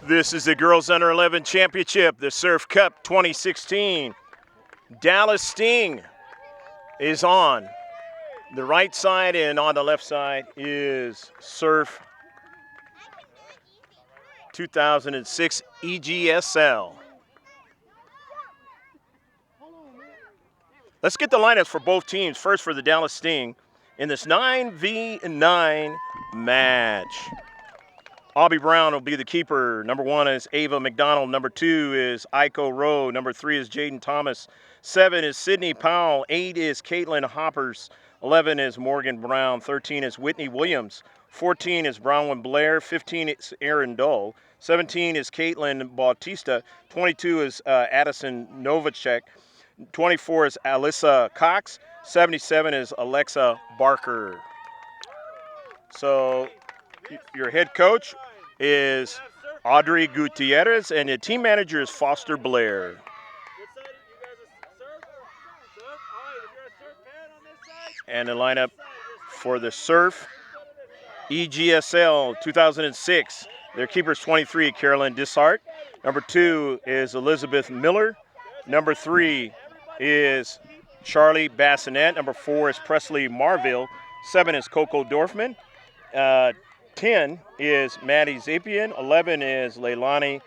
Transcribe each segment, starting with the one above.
This is the Girls Under 11 Championship, the Surf Cup 2016. Dallas Sting is on the right side, and on the left side is Surf 2006 EGSL. Let's get the lineups for both teams. First for the Dallas Sting in this 9v9 match. Aubrey Brown will be the keeper. Number 1 is Ava McDonald. Number 2 is Aiko Rowe. Number 3 is Jaden Thomas. 7 is Sydney Powell. 8 is Caitlin Hoppers. 11 is Morgan Brown. 13 is Whitney Williams. 14 is Bronwyn Blair. 15 is Aaron Dole. 17 is Caitlin Bautista. 22 is Addison Novacek. 24 is Alyssa Cox. 77 is Alexa Barker. So your head coach is Audrey Gutierrez, and the team manager is Foster Blair. And the lineup for the Surf EGSL 2006. Their keeper is 23, Carolyn Dishart. Number 2 is Elizabeth Miller. Number 3 is Charlie Bassinet. Number 4 is Presley Marville. 7 is Coco Dorfman. 10 is Maddie Zapian. 11 is Leilani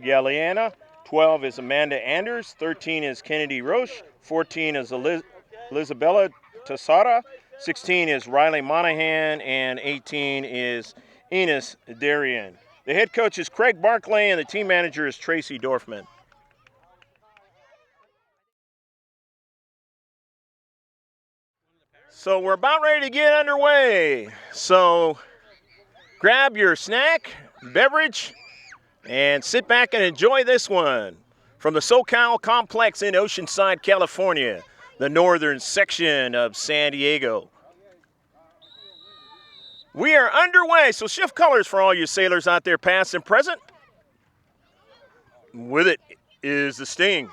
Galeana. 12 is Amanda Anders. 13 is Kennedy Roche. 14 is Elizabella Tassara. 16 is Riley Monahan. And 18 is Enos Darian. The head coach is Craig Barclay, and the team manager is Tracy Dorfman. So we're about ready to get underway. So grab your snack, beverage, and sit back and enjoy this one. From the SoCal Complex in Oceanside, California, the northern section of San Diego. We are underway, so shift colors for all you sailors out there, past and present. With it is the Sting.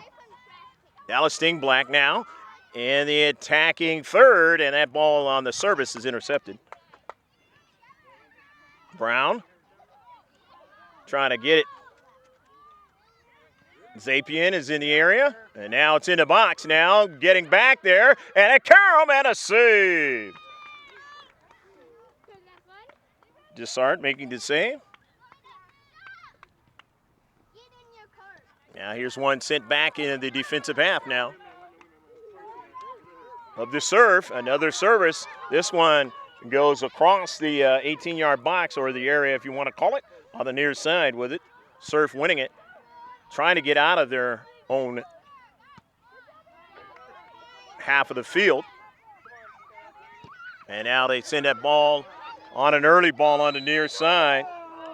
Dallas Sting black now, and the attacking third, and that ball on the service is intercepted. Brown trying to get it. Zapian is in the area, and now it's in the box now, getting back there, and a carom and a save. Dessart making the save. Now here's one sent back in the defensive half now. Of the serve, another service. This one goes across the 18-yard box, or the area if you want to call it, on the near side with it. Surf winning it, trying to get out of their own half of the field. And now they send that ball on an early ball on the near side,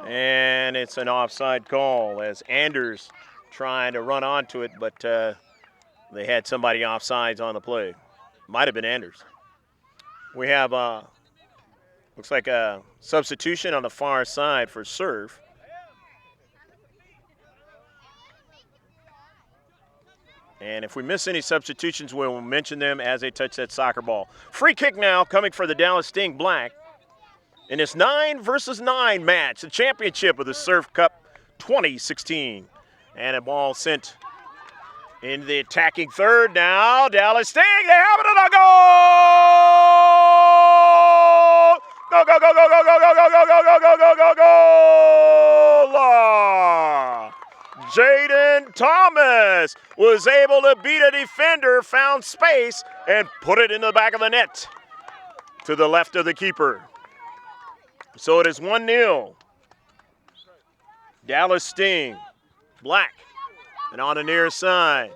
and it's an offside call as Anders trying to run onto it, but they had somebody offsides on the play. Might have been Anders. We have, looks like a substitution on the far side for Surf. And if we miss any substitutions, we'll mention them as they touch that soccer ball. Free kick now coming for the Dallas Sting Black in this 9 versus 9 match, the championship of the Surf Cup 2016. And a ball sent in the attacking third now. Dallas Sting, they have it in a goal! Go, go, go, go, go, go, go, go, go, go, go, go, go, go, go! Jaden Thomas was able to beat a defender, found space, and put it in the back of the net to the left of the keeper. So it is 1-0. Dallas Sting, Black, and on the near side.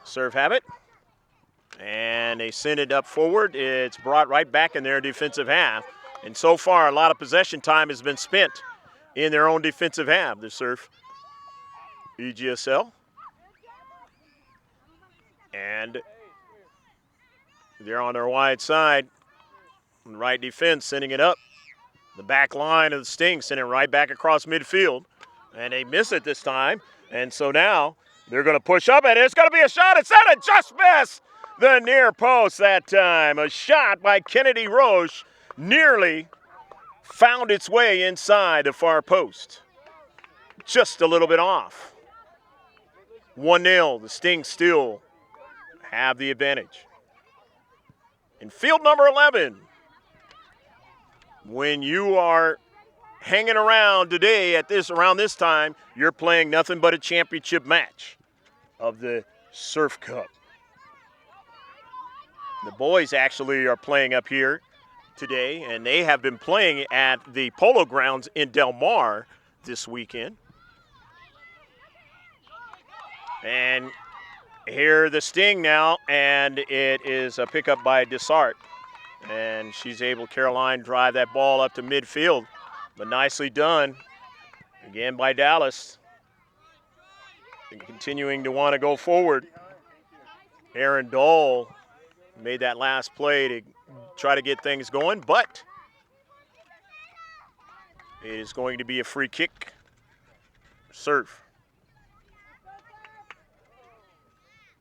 Surf have it, and they send it up forward. It's brought right back in their defensive half. And so far, a lot of possession time has been spent in their own defensive half, the Surf EGSL. And they're on their wide side. Right defense sending it up. The back line of the Sting sending it right back across midfield. And they miss it this time. And so now they're going to push up, and it's going to be a shot. It's not a just miss. The near post that time. A shot by Kennedy Roche nearly found its way inside the far post. Just a little bit off. 1-0. The Sting still have the advantage. In field number 11, when you are hanging around today around this time, you're playing nothing but a championship match of the Surf Cup. The boys actually are playing up here today, and they have been playing at the Polo Grounds in Del Mar this weekend. And here the Sting now, and it is a pickup by Desart. And she's able, Caroline, drive that ball up to midfield. But nicely done, again by Dallas. And continuing to want to go forward. Aaron Dole made that last play to try to get things going, but it is going to be a free kick. Surf.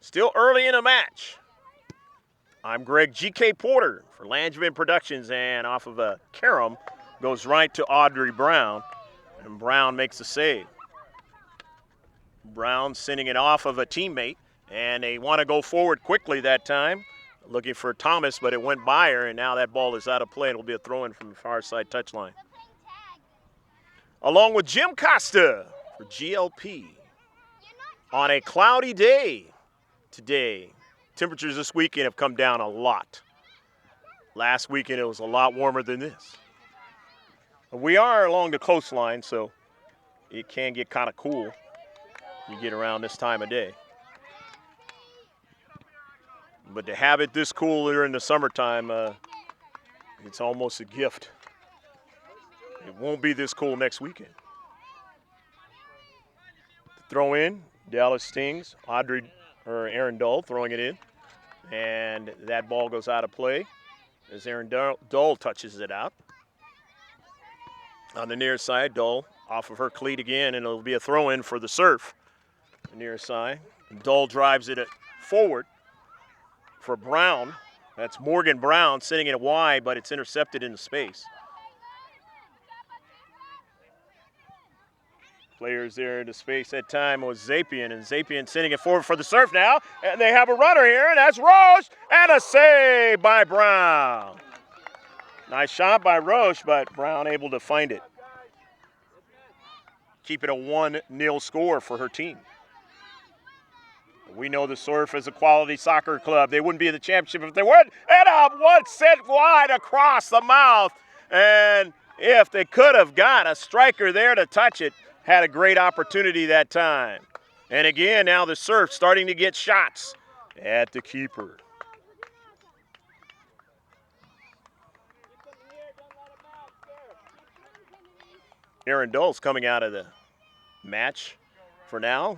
Still early in the match. I'm Greg G.K. Porter for Langevin Productions, and off of a carom goes right to Audrey Brown, and Brown makes the save. Brown sending it off of a teammate, and they want to go forward quickly that time, looking for Thomas, but it went by her, and now that ball is out of play. It'll be a throw-in from the far side touchline. Along with Jim Costa for GLP on a cloudy day today. Temperatures this weekend have come down a lot. Last weekend it was a lot warmer than this. We are along the coastline, so it can get kind of cool. You get around this time of day. But to have it this cool during the summertime, it's almost a gift. It won't be this cool next weekend. Throw in, Dallas Stings, Aaron Dole throwing it in. And that ball goes out of play as Aaron Dole touches it out. On the near side, Dole off of her cleat again, and it'll be a throw-in for the Surf. The near side. Dole drives it forward for Brown. That's Morgan Brown sending it wide, but it's intercepted in the space. Players there in the space that time was Zapian, and Zapian sending it forward for the Surf now. And they have a runner here, and that's Roche, and a save by Brown. Nice shot by Roche, but Brown able to find it. Keep it a 1-0 score for her team. We know the Surf is a quality soccer club. They wouldn't be in the championship if they weren't. And a one sent wide across the mouth. And if they could have got a striker there to touch it, had a great opportunity that time. And again, now the Surf starting to get shots at the keeper. Aaron Dole's coming out of the match for now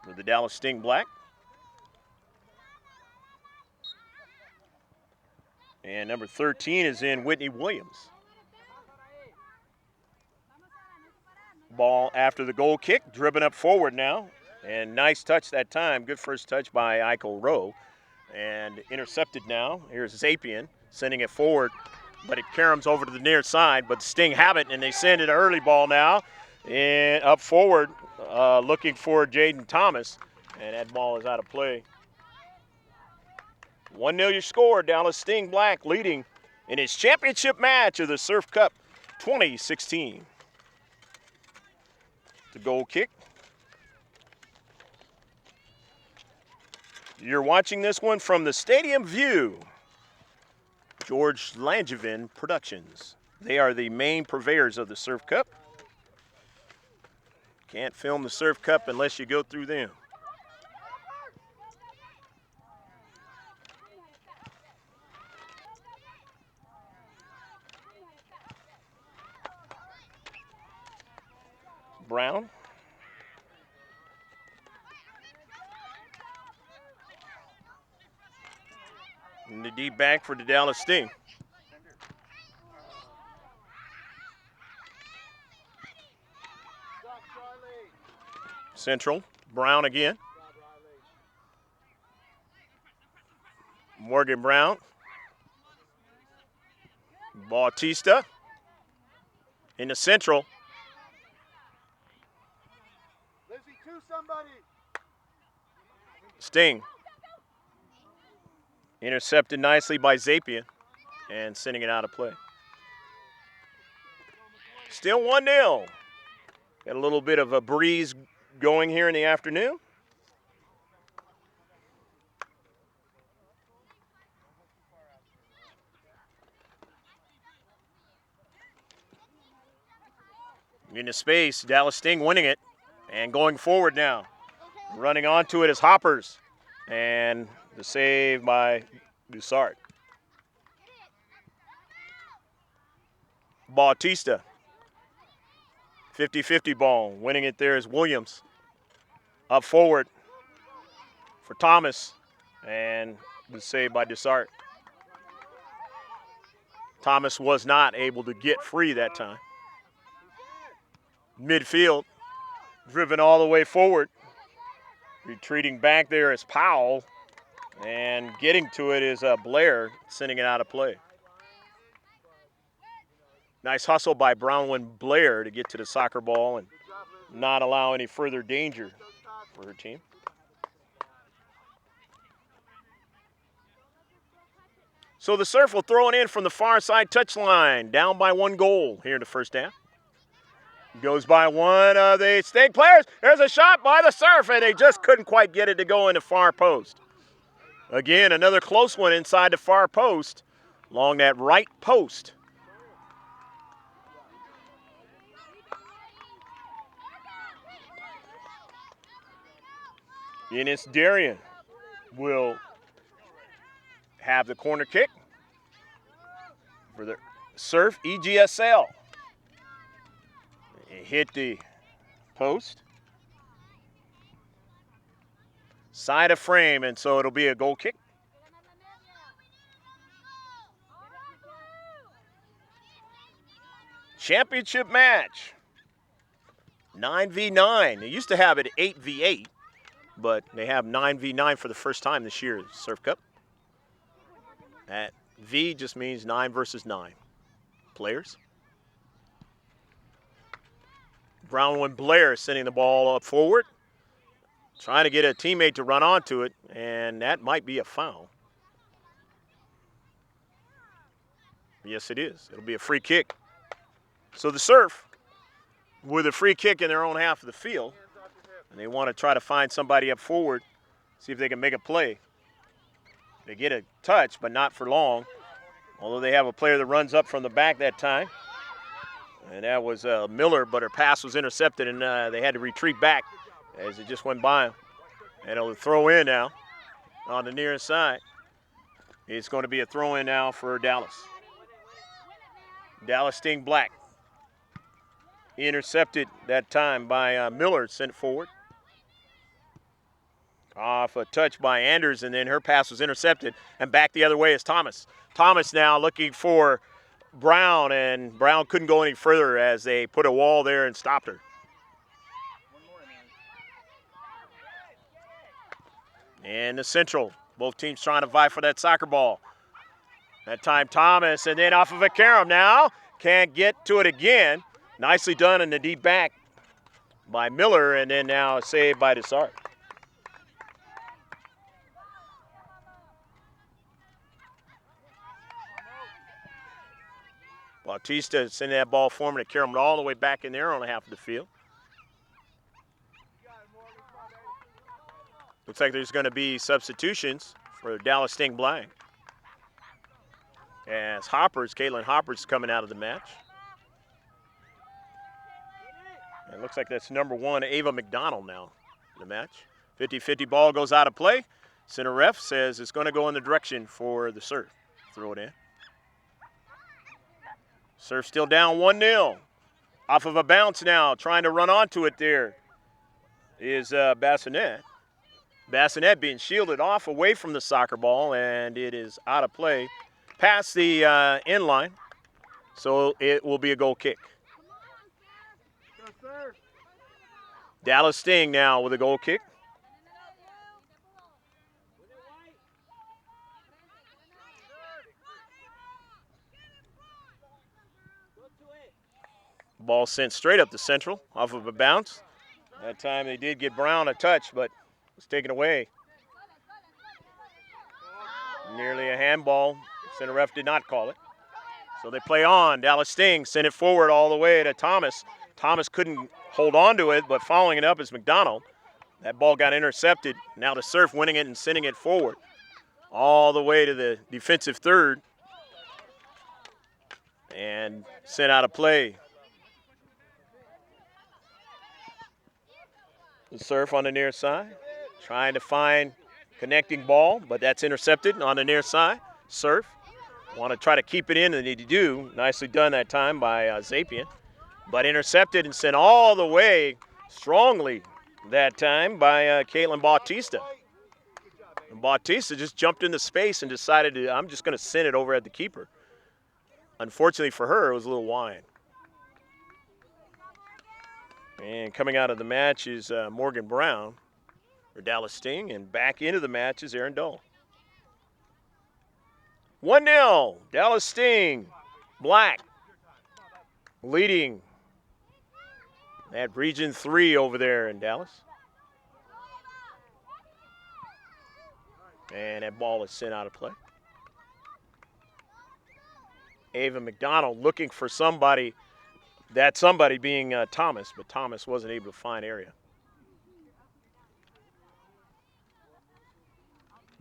with the Dallas Sting Black. And number 13 is in Whitney Williams. Ball after the goal kick, driven up forward now. And nice touch that time. Good first touch by Eichel Rowe. And intercepted now. Here's Zapian sending it forward, but it caroms over to the near side. But Sting have it, and they send an early ball now. And up forward, looking for Jaden Thomas. And that ball is out of play. 1-0 your score. Dallas Sting Black leading in his championship match of the Surf Cup 2016. The goal kick. You're watching this one from the Stadium View. George Langevin Productions. They are the main purveyors of the Surf Cup. Can't film the Surf Cup unless you go through them. Brown. In the deep back for the Dallas Sting. Central, Brown again. Morgan Brown. Bautista. In the central. Sting. Intercepted nicely by Zapian and sending it out of play. Still 1-0. Got a little bit of a breeze going here in the afternoon. Into space, Dallas Sting winning it and going forward now. Running onto it is Hoppers. And the save by Dussart. Bautista. 50-50 ball. Winning it there is Williams. Up forward for Thomas. And the save by Dussart. Thomas was not able to get free that time. Midfield. Driven all the way forward. Retreating back there is Powell. And getting to it is Blair, sending it out of play. Nice hustle by Brownwyn Blair to get to the soccer ball and not allow any further danger for her team. So the Surf will throw it in from the far side touchline, down by 1 goal here in the first half. Goes by one of the Sting players. There's a shot by the Surf, and they just couldn't quite get it to go in the far post. Again, another close one inside the far post, along that right post. Enos Darien will have the corner kick for the Surf EGSL. It hit the post. Side of frame, and so it'll be a goal kick. Championship match. 9v9. They used to have it 8v8, but they have 9v9 for the first time this year, Surf Cup. That V just means 9 versus 9 players. Brownwyn Blair sending the ball up forward. Trying to get a teammate to run onto it, and that might be a foul. Yes, it is. It'll be a free kick. So the Surf, with a free kick in their own half of the field, and they want to try to find somebody up forward, see if they can make a play. They get a touch, but not for long, although they have a player that runs up from the back that time. And that was Miller, but her pass was intercepted, and they had to retreat back as it just went by him. And it'll throw in now on the near side. It's going to be a throw in now for Dallas. Dallas Sting Black. Intercepted that time by Miller, sent forward. Off a touch by Anders, and then her pass was intercepted. And back the other way is Thomas. Thomas now looking for Brown, and Brown couldn't go any further as they put a wall there and stopped her. And the Central. Both teams trying to vie for that soccer ball. That time Thomas, and then off of a carom now. Can't get to it again. Nicely done in the deep back by Miller, and then now saved by Desart. Bautista sending that ball forward to Carom all the way back in there on the half of the field. Looks like there's going to be substitutions for Dallas Sting Blank. As Caitlin Hopper's coming out of the match. And it looks like that's number 1, Ava McDonald now in the match. 50-50 ball goes out of play. Center ref says it's going to go in the direction for the Surf. Throw it in. Surf still down 1-0. Off of a bounce now, trying to run onto it there is Bassinet. Bassinet being shielded off away from the soccer ball, and it is out of play past the end line. So it will be a goal kick. Dallas Sting now with a goal kick. Ball sent straight up the Central off of a bounce. That time they did get Brown a touch, but it was taken away. Nearly a handball. Center ref did not call it. So they play on. Dallas Sting sent it forward all the way to Thomas. Thomas couldn't hold on to it, but following it up is McDonald. That ball got intercepted. Now the Surf winning it and sending it forward all the way to the defensive third. And sent out of play. The Surf on the near side, trying to find connecting ball, but that's intercepted on the near side. Surf want to try to keep it in, and they do. Nicely done that time by Zapian, but intercepted and sent all the way strongly that time by Caitlin Bautista. And Bautista just jumped into space and decided I'm just going to send it over at the keeper. Unfortunately for her, it was a little wide. And coming out of the match is Morgan Brown for Dallas Sting, and back into the match is Aaron Dole. 1-0, Dallas Sting, Black, leading at Region 3 over there in Dallas. And that ball is sent out of play. Ava McDonald looking for somebody. That somebody being Thomas, but Thomas wasn't able to find area.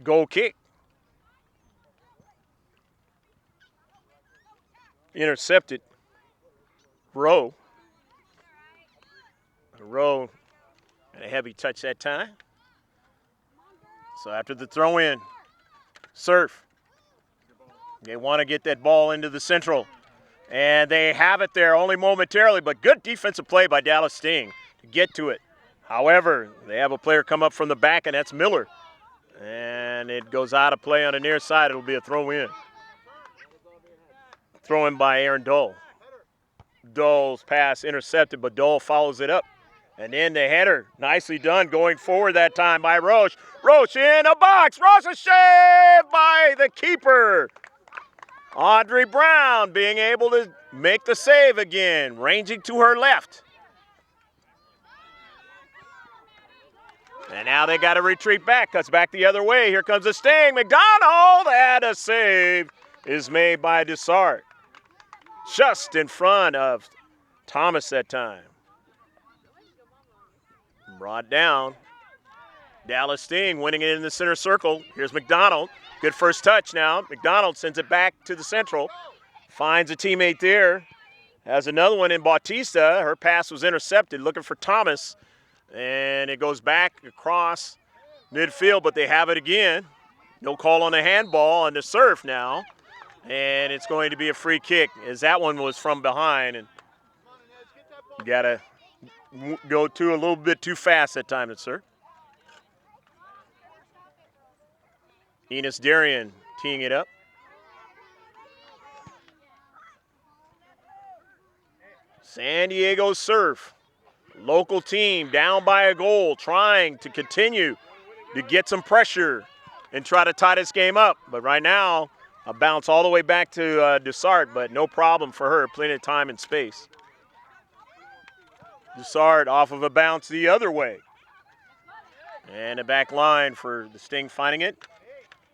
Goal kick. Intercepted. Rowe. Rowe had a heavy touch that time. So after the throw in, Surf. They want to get that ball into the Central. And they have it there only momentarily, but good defensive play by Dallas Sting to get to it. However, they have a player come up from the back, and that's Miller. And it goes out of play on the near side. It'll be a throw in. Throw in by Aaron Dole. Dole's pass intercepted, but Dole follows it up. And then the header, nicely done, going forward that time by Roche. Roche in a box. Roche is saved by the keeper. Audrey Brown being able to make the save again, ranging to her left. And now they got to retreat back, cuts back the other way. Here comes the Sting. McDonald, and a save is made by Desart. Just in front of Thomas that time. Brought down. Dallas Sting winning it in the center circle. Here's McDonald. Good first touch now. McDonald sends it back to the Central. Finds a teammate there. Has another one in Bautista. Her pass was intercepted. Looking for Thomas. And it goes back across midfield, but they have it again. No call on the handball on the Surf now. And it's going to be a free kick, as that one was from behind. And you got to go a little bit too fast that time, at Surf. Enos Darien teeing it up. San Diego Surf, local team down by a goal, trying to continue to get some pressure and try to tie this game up. But right now, a bounce all the way back to Dessart, but no problem for her, plenty of time and space. Dessart off of a bounce the other way. And a back line for the Sting finding it,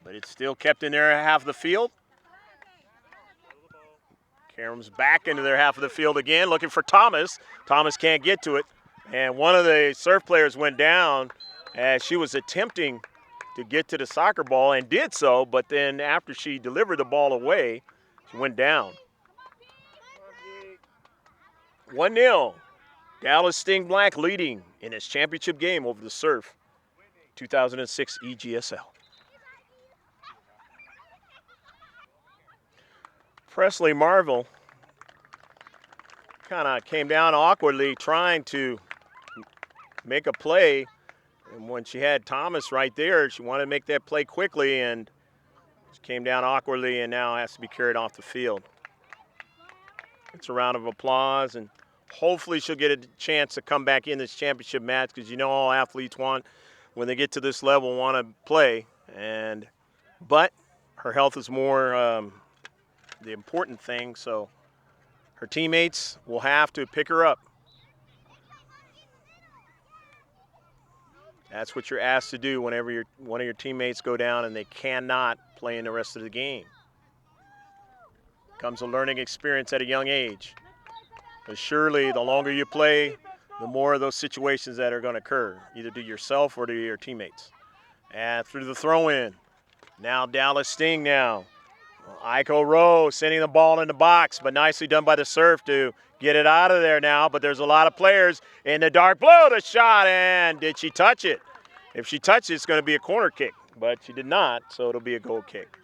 but it's still kept in their half of the field. Karam's back into their half of the field again, looking for Thomas. Thomas can't get to it. And one of the Surf players went down as she was attempting to get to the soccer ball and did so, but then after she delivered the ball away, she went down. 1-0. Dallas Sting Black leading in its championship game over the Surf, 2006 EGSL. Presley Marvel kind of came down awkwardly trying to make a play. And when she had Thomas right there, she wanted to make that play quickly and she came down awkwardly and now has to be carried off the field. It's a round of applause and hopefully she'll get a chance to come back in this championship match because you know all athletes want, when they get to this level, want to play. But her health is more the important thing, so her teammates will have to pick her up. That's what you're asked to do whenever one of your teammates go down and they cannot play in the rest of the game. Comes a learning experience at a young age. But surely the longer you play, the more of those situations that are going to occur, either to yourself or to your teammates. And through the throw-in. Now Dallas Sting now. Aiko Rowe sending the ball in the box, but nicely done by the Surf to get it out of there now. But there's a lot of players in the dark blue. The shot, and did she touch it? If she touched it, it's going to be a corner kick, but she did not, so it'll be a goal kick.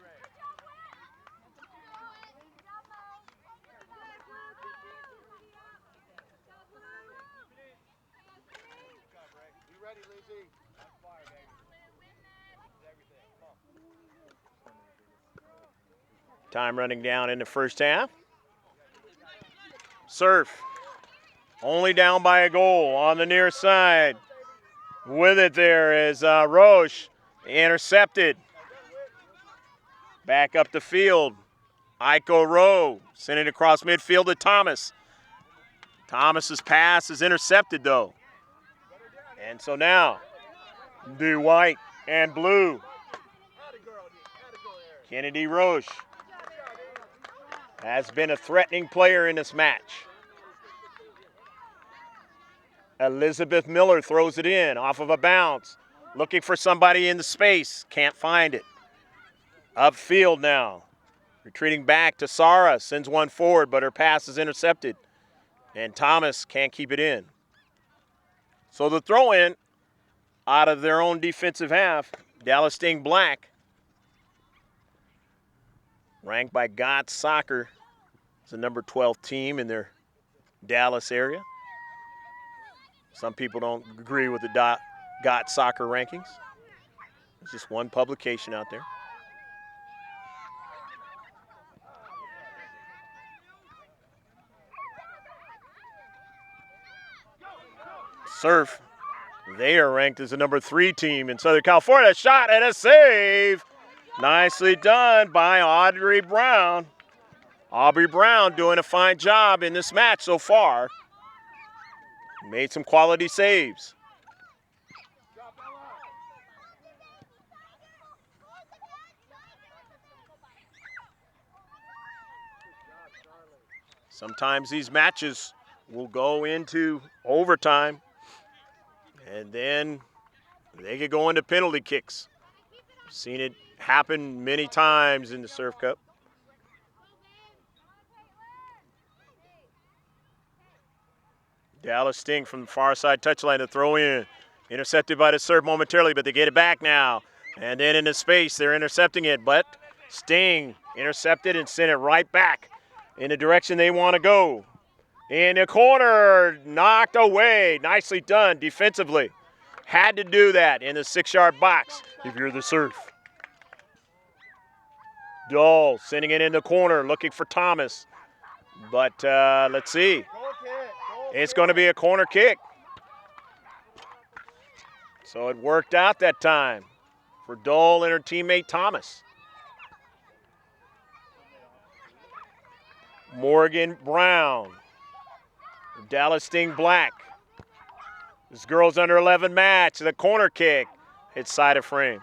Time running down in the first half. Surf only down by a goal on the near side. With it there is Roche, intercepted. Back up the field. Aiko Rowe sent it across midfield to Thomas. Thomas's pass is intercepted though. And so now, the white and blue. Kennedy Roche has been a threatening player in this match. Elizabeth Miller throws it in off of a bounce. Looking for somebody in the space. Can't find it. Upfield now. Retreating back to Sara. Sends one forward, but her pass is intercepted. And Thomas can't keep it in. So the throw-in out of their own defensive half. Dallas Sting Black, ranked by GOT Soccer, it's the number 12 team in their Dallas area. Some people don't agree with the GOT Soccer rankings. It's just one publication out there. Surf, they are ranked as the number 3 team in Southern California. Shot and a save. Nicely done by Aubrey Brown. Aubrey Brown doing a fine job in this match so far. Made some quality saves. Sometimes these matches will go into overtime, and then they could go into penalty kicks. Seen it happen many times in the Surf Cup. Dallas Sting from the far side touchline to throw in. Intercepted by the Surf momentarily, but they get it back now. And then into space, they're intercepting it, but Sting intercepted and sent it right back in the direction they want to go. In the corner, knocked away. Nicely done defensively. Had to do that in the 6-yard box if you're the Surf. Dull sending it in the corner, looking for Thomas. But let's see. It's going to be a corner kick. So it worked out that time for Dole and her teammate Thomas. Morgan Brown. Dallas Sting Black. This girls under 11 match. The corner kick. Hits side of frame.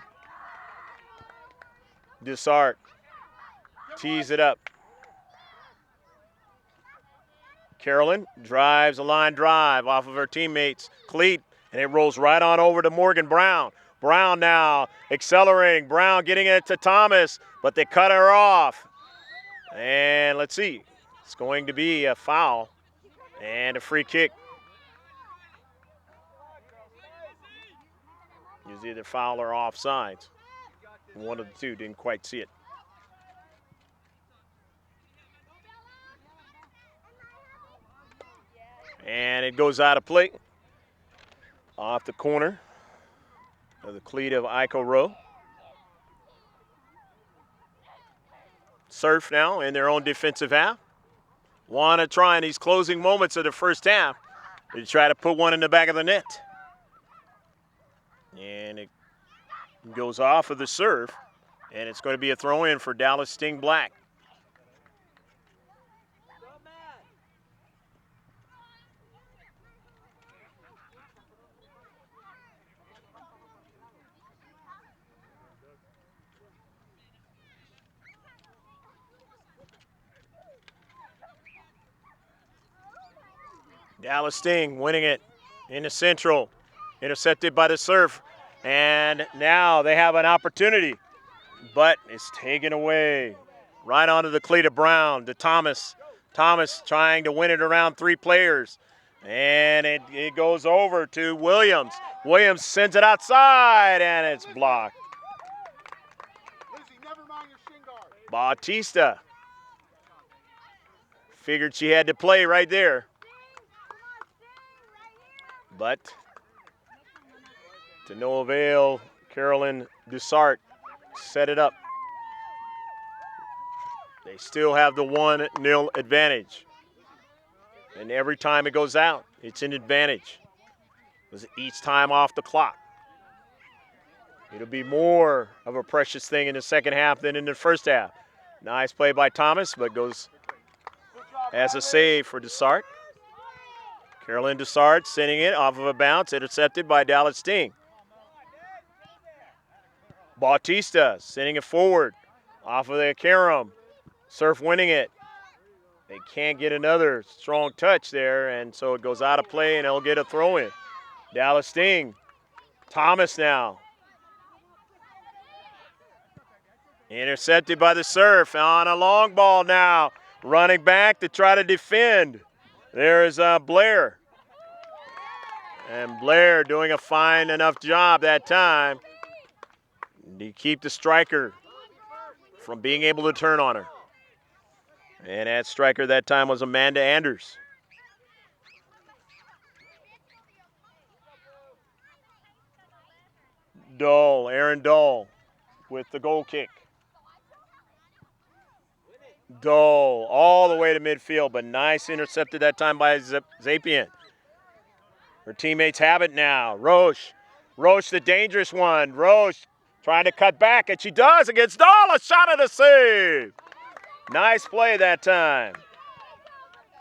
Dessart tees it up. Carolyn drives a line drive off of her teammates, Cleat, and it rolls right on over to Morgan Brown. Brown now accelerating. Brown getting it to Thomas, but they cut her off. And let's see. It's going to be a foul and a free kick. It was either foul or offsides. One of the two didn't quite see it. And it goes out of play. Off the corner of the cleat of Iko Rowe. Surf now in their own defensive half. Want to try in these closing moments of the first half to try to put one in the back of the net. And it goes off of the serve, and it's going to be a throw-in for Dallas Sting Black. Dallas Sting winning it in the central, intercepted by the Surf, and now they have an opportunity, but it's taken away. Right onto the cleat of Brown to Thomas. Thomas trying to win it around three players, and it goes over to Williams. Williams sends it outside, and it's blocked. Bautista figured she had to play right there. But to no avail, Carolyn Dessart set it up. They still have the 1-0 advantage. And every time it goes out, it's an advantage. It's each time off the clock. It'll be more of a precious thing in the second half than in the first half. Nice play by Thomas, but goes as a save for Dessart. Carolyn Dessart sending it off of a bounce, intercepted by Dallas Sting. Bautista sending it forward off of the carom. Surf winning it. They can't get another strong touch there, and so it goes out of play, and they'll get a throw-in. Dallas Sting. Thomas now. Intercepted by the Surf on a long ball now. Running back to try to defend. There is Blair. And Blair doing a fine enough job that time to keep the striker from being able to turn on her. And that striker that time was Amanda Anders. Dull, Aaron Dull with the goal kick. Dull all the way to midfield, but nice intercepted that time by Zapien. Her teammates have it now. Roche the dangerous one. Roche trying to cut back, and she does against Dull. A shot and a save. Nice play that time.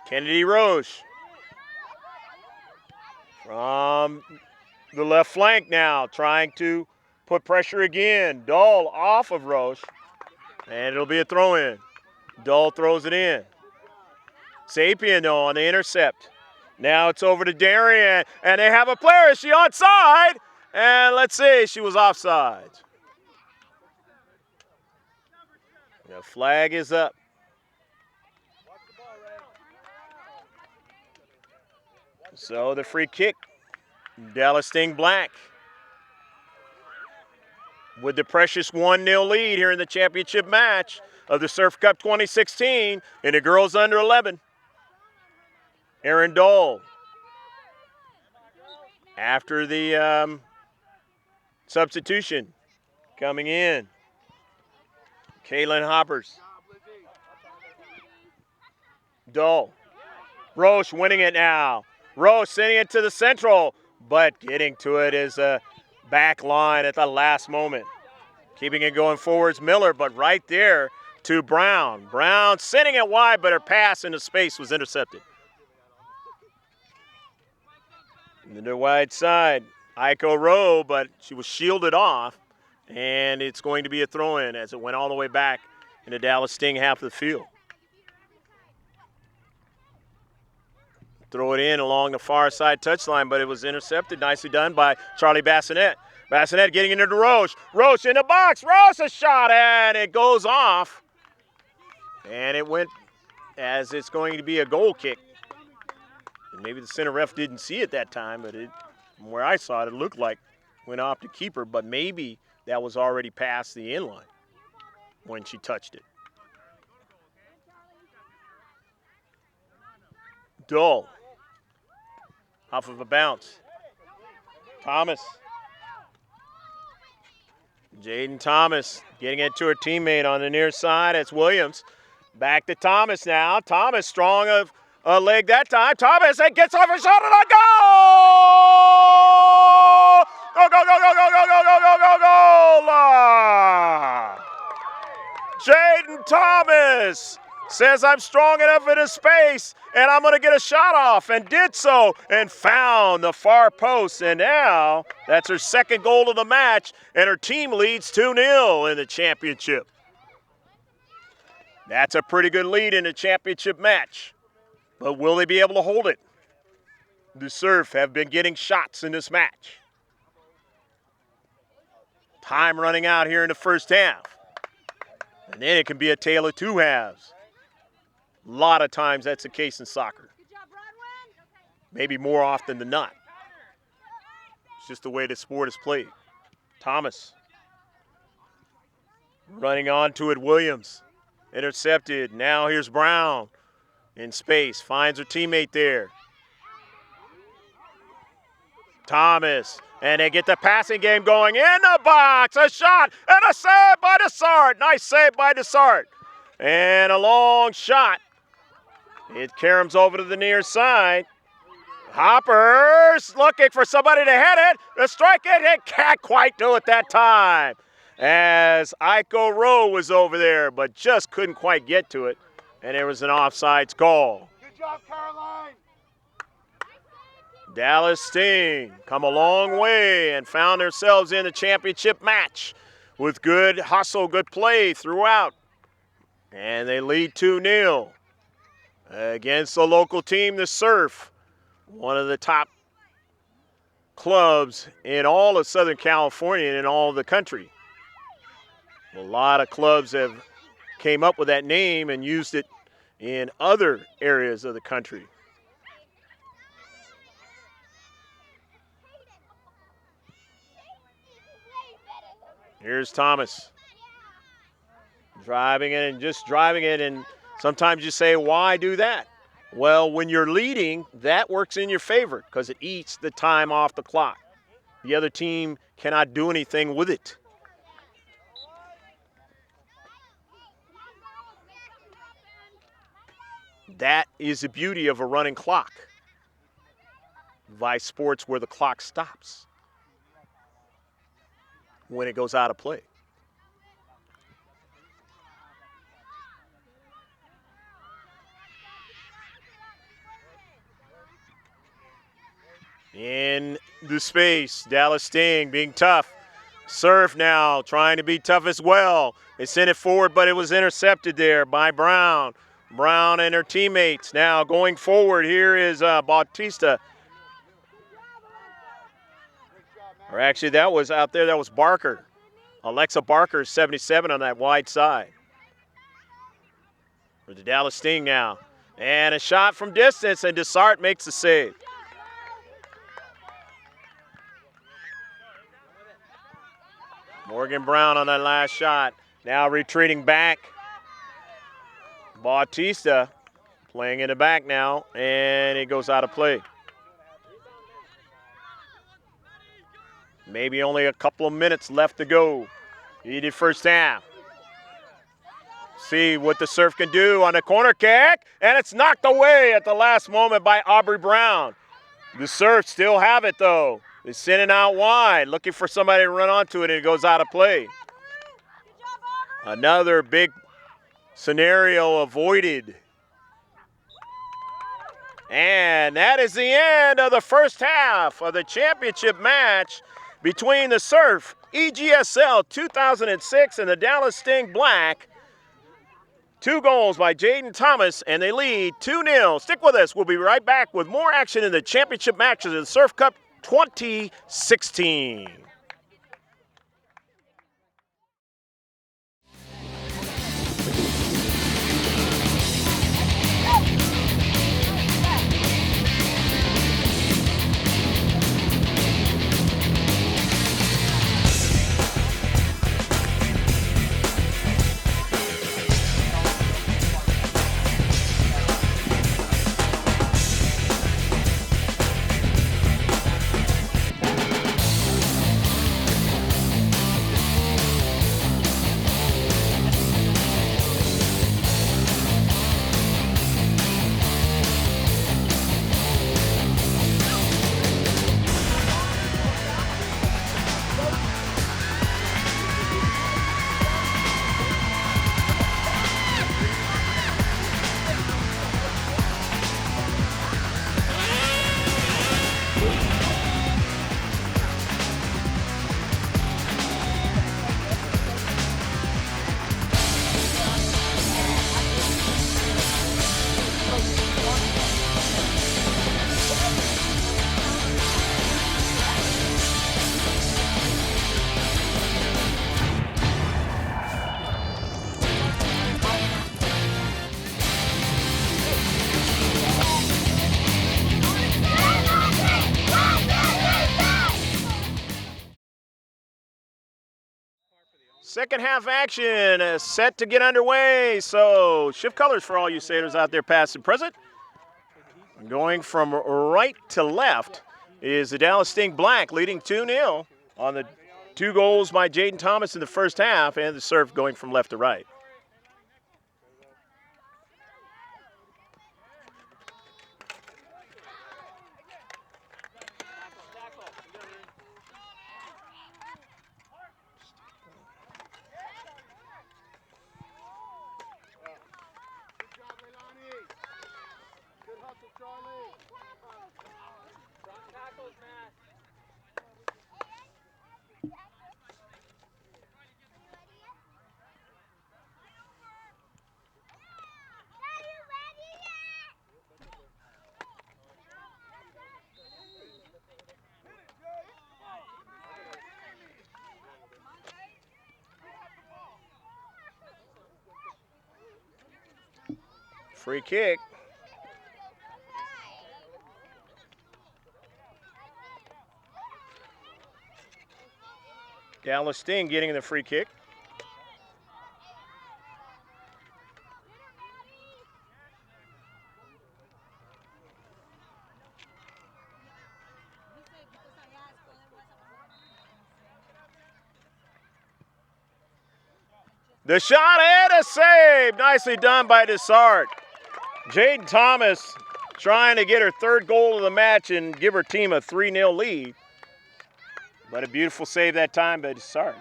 Kennedy Roche from the left flank now, trying to put pressure again. Dull off of Roche, and it'll be a throw-in. Dull throws it in. Sapien, though, on the intercept. Now it's over to Darian, and they have a player. Is she onside? And let's see, she was offside. The flag is up. So the free kick, Dallas Sting Black with the precious 1-0 lead here in the championship match of the Surf Cup 2016 in the girls under 11. Aaron Dole, after the substitution, coming in. Kaylin Hoppers. Dole. Roche winning it now. Roche sending it to the central, but getting to it is back line at the last moment. Keeping it going forwards, Miller, but right there to Brown. Brown sending it wide, but her pass into space was intercepted. And the wide side, Iko Rowe, but she was shielded off, and it's going to be a throw-in as it went all the way back in the Dallas Sting half of the field. Throw it in along the far side touchline, but it was intercepted. Nicely done by Charlie Bassinet. Bassinet getting into Roche. Roche in the box. Roche a shot, and it goes off. And it went as it's going to be a goal kick. And maybe the center ref didn't see it that time, but from where I saw it, it looked like it went off the keeper, but maybe that was already past the end line when she touched it. Dull. Off of a bounce. Thomas. Jaden Thomas getting it to her teammate on the near side. It's Williams. Back to Thomas now. Thomas strong of a leg that time. Thomas gets off a shot and a goal! Go, go, go, go, go, go, go, go, go, go, goal! Jaden Thomas says I'm strong enough in his space and I'm going to get a shot off, and did so and found the far post, and now that's her second goal of the match, and her team leads 2-0 in the championship. That's a pretty good lead in the championship match, but will they be able to hold it? The Surf have been getting shots in this match. Time running out here in the first half, and then it can be a tale of two halves. A lot of times that's the case in soccer. Maybe more often than not. It's just the way the sport is played. Thomas running on to it, Williams. Intercepted. Now here's Brown in space. Finds her teammate there. Thomas. And they get the passing game going in the box. A shot and a save by Dessart. Nice save by Dessart. And a long shot. It caroms over to the near side. Hoppers looking for somebody to hit it. To strike it. It can't quite do it that time. As Iko Rowe was over there, but just couldn't quite get to it. And there was an offsides call. Good job, Caroline. Dallas Sting come a long way and found themselves in the championship match with good hustle, good play throughout. And they lead 2-0 against the local team, the Surf, one of the top clubs in all of Southern California and in all of the country. A lot of clubs have came up with that name and used it in other areas of the country. Here's Thomas. Driving it and just driving it, and sometimes you say, why do that? Well, when you're leading, that works in your favor because it eats the time off the clock. The other team cannot do anything with it. That is the beauty of a running clock. Vice sports where the clock stops when it goes out of play. In the space, Dallas Sting being tough. Surf now trying to be tough as well. They sent it forward, but it was intercepted there by Brown. Brown and her teammates now going forward. Here is Bautista. Or actually, that was out there. That was Barker. Alexa Barker, 77 on that wide side. For the Dallas Sting now. And a shot from distance, and Dessart makes the save. Morgan Brown on that last shot. Now retreating back. Bautista playing in the back now, and it goes out of play. Maybe only a couple of minutes left to go in the first half. See what the Surf can do on the corner kick, and it's knocked away at the last moment by Aubrey Brown. The Surf still have it, though. They send it out wide, looking for somebody to run onto it, and it goes out of play. Another big scenario avoided. And that is the end of the first half of the championship match between the Surf EGSL 2006 and the Dallas Sting Black. 2 goals by Jaden Thomas, and they lead 2-0. Stick with us. We'll be right back with more action in the championship matches of the Surf Cup 2016. Second half action is set to get underway. So shift colors for all you sailors out there past and present. Going from right to left is the Dallas Sting Black leading 2-0 on the 2 goals by Jaden Thomas in the first half, and the Surf going from left to right. Free kick. Dallas Sting getting the free kick. The shot and a save. Nicely done by Desart. Jaden Thomas trying to get her 3rd goal of the match and give her team a 3-0 lead. But a beautiful save that time by Desart.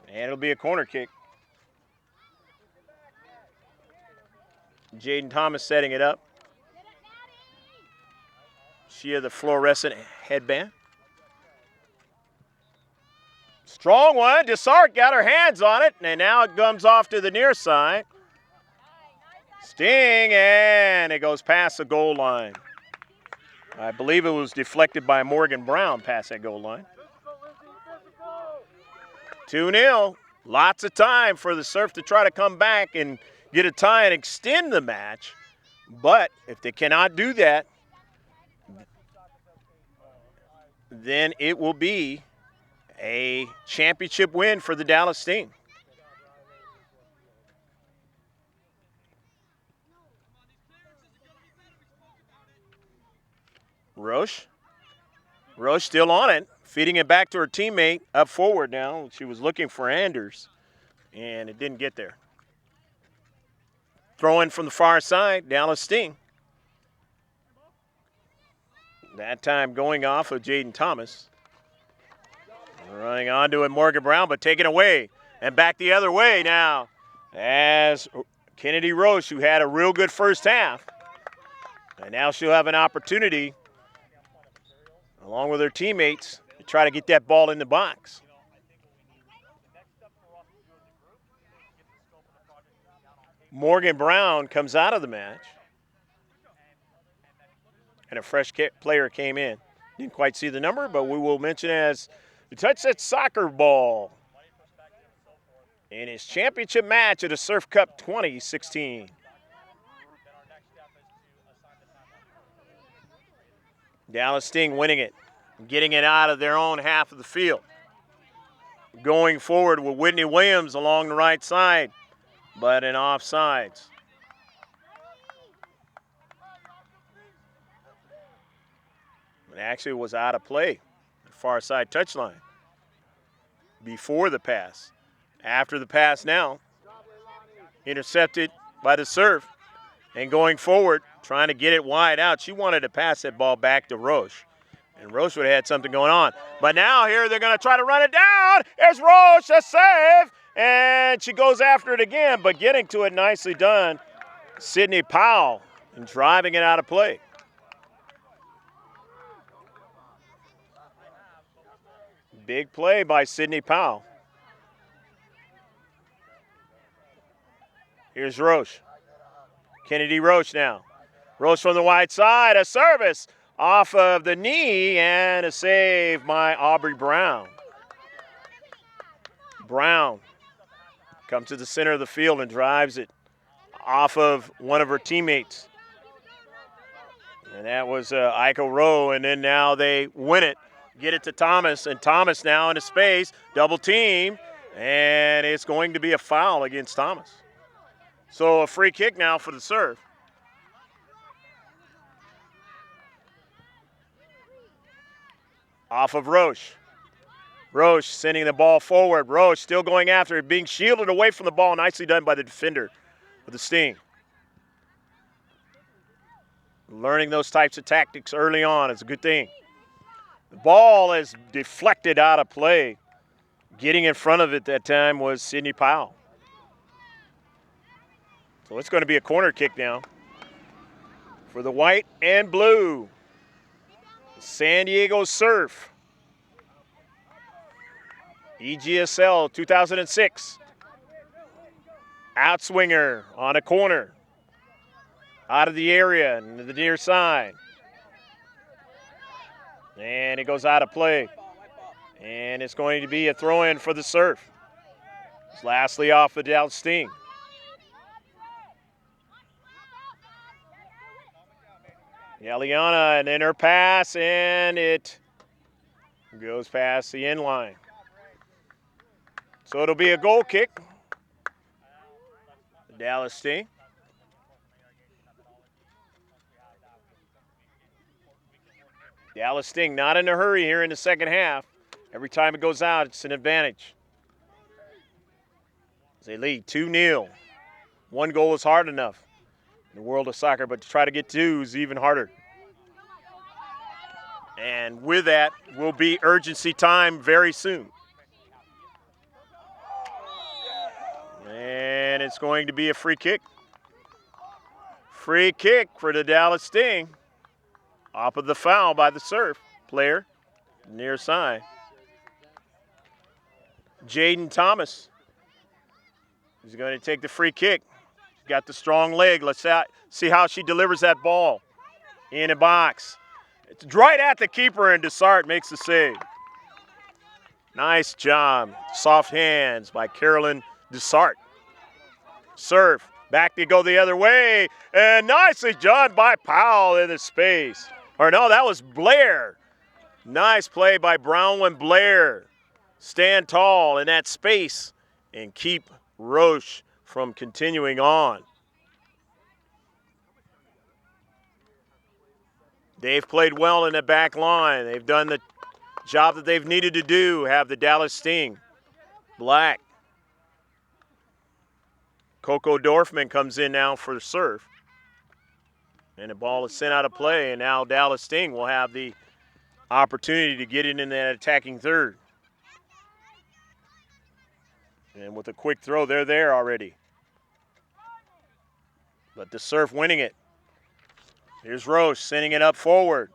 And it'll be a corner kick. Jaden Thomas setting it up. She had the fluorescent headband. Strong one. Desart got her hands on it, and now it comes off to the near side. Sting, and it goes past the goal line. I believe it was deflected by Morgan Brown past that goal line. 2-0. Lots of time for the Surf to try to come back and get a tie and extend the match. But if they cannot do that, then it will be a championship win for the Dallas Sting. Roche still on it, feeding it back to her teammate up forward now. She was looking for Anders, and it didn't get there. Throw in from the far side, Dallas Sting. That time going off of Jaden Thomas. Running onto it, Morgan Brown, but taken away. And back the other way now as Kennedy Roche, who had a real good first half. And now she'll have an opportunity, along with her teammates, to try to get that ball in the box. Morgan Brown comes out of the match. And a fresh player came in. Didn't quite see the number, but we will mention as the Touch That Soccer Ball in his championship match at the Surf Cup 2016. Dallas Sting winning it, getting it out of their own half of the field. Going forward with Whitney Williams along the right side, but in offsides. It actually was out of play, the far side touchline, before the pass. After the pass now, intercepted by the Surf, and going forward, trying to get it wide out. She wanted to pass that ball back to Roche, and Roche would have had something going on. But now here they're going to try to run it down. Here's Roche, a save, and she goes after it again, but getting to it nicely done. Sydney Powell and driving it out of play. Big play by Sydney Powell. Here's Roche. Kennedy Roche now. Roche from the wide side, a service off of the knee, and a save by Aubrey Brown. Brown comes to the center of the field and drives it off of one of her teammates. And that was Aiko Rowe, and then now they win it. Get it to Thomas, and Thomas now in a space, double team, and it's going to be a foul against Thomas. So a free kick now for the Surf. Off of Roche. Roche sending the ball forward. Roche still going after it, being shielded away from the ball. Nicely done by the defender with the Sting. Learning those types of tactics early on is a good thing. The ball is deflected out of play. Getting in front of it that time was Sydney Powell. So it's going to be a corner kick now for the white and blue San Diego Surf. EGSL 2006. Outswinger on a corner. Out of the area into the near side. And it goes out of play. And it's going to be a throw-in for the Surf. It's lastly off the Dallas Sting. Eliana, and then her pass, and it goes past the end line. So it'll be a goal kick. The Dallas Sting. Dallas Sting not in a hurry here in the second half. Every time it goes out, it's an advantage. They lead 2-0. One goal is hard enough in the world of soccer, but to try to get two is even harder. And with that will be urgency time very soon. And it's going to be a free kick. Free kick for the Dallas Sting. Off of the foul by the Surf player, near side. Jaden Thomas is going to take the free kick. She's got the strong leg. Let's see how she delivers that ball in a box. It's right at the keeper, and Dessart makes the save. Nice job. Soft hands by Carolyn Dessart. Surf. Back to go the other way. And nicely done by Powell in the space. Or no, that was Blair. Nice play by Brownwyn Blair. Stand tall in that space and keep Roche from continuing on. They've played well in the back line. They've done the job that they've needed to do, have the Dallas Sting. Black. Coco Dorfman comes in now for the Surf. And the ball is sent out of play, and now Dallas Sting will have the opportunity to get it in that attacking third. And with a quick throw, they're there already. But the Surf winning it. Here's Roche sending it up forward.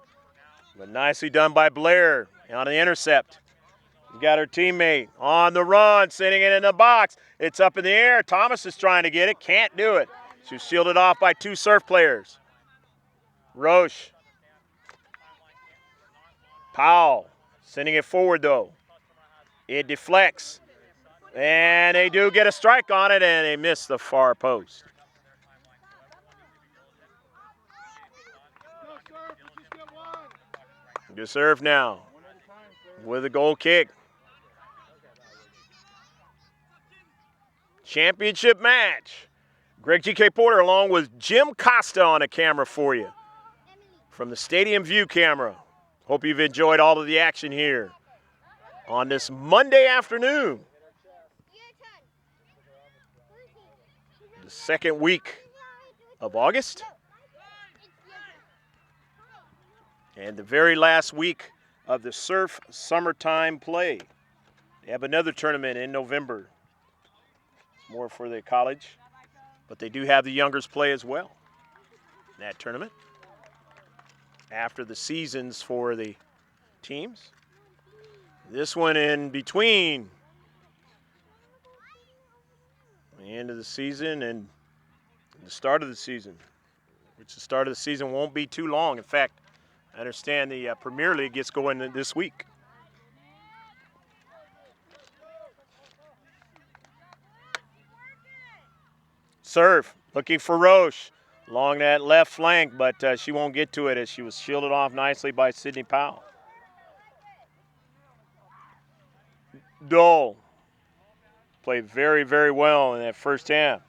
But nicely done by Blair on the intercept. She's got her teammate on the run, sending it in the box. It's up in the air. Thomas is trying to get it, can't do it. She's shielded off by two Surf players. Roche. Powell sending it forward though. It deflects. And they do get a strike on it, and they miss the far post. Good serve now with a goal kick. Championship match. Greg G.K. Porter along with Jim Costa on a camera for you from the Stadium View camera. Hope you've enjoyed all of the action here on this Monday afternoon. The second week of August. And the very last week of the Surf Summertime Play. They have another tournament in November. It's more for the college, but they do have the youngers play as well in that tournament. After the seasons for the teams. This one in between the end of the season and the start of the season, which the start of the season won't be too long. In fact, I understand the Premier League gets going this week. Serve, looking for Roche along that left flank, but she won't get to it as she was shielded off nicely by Sydney Powell. Dole played very, very well in that first half.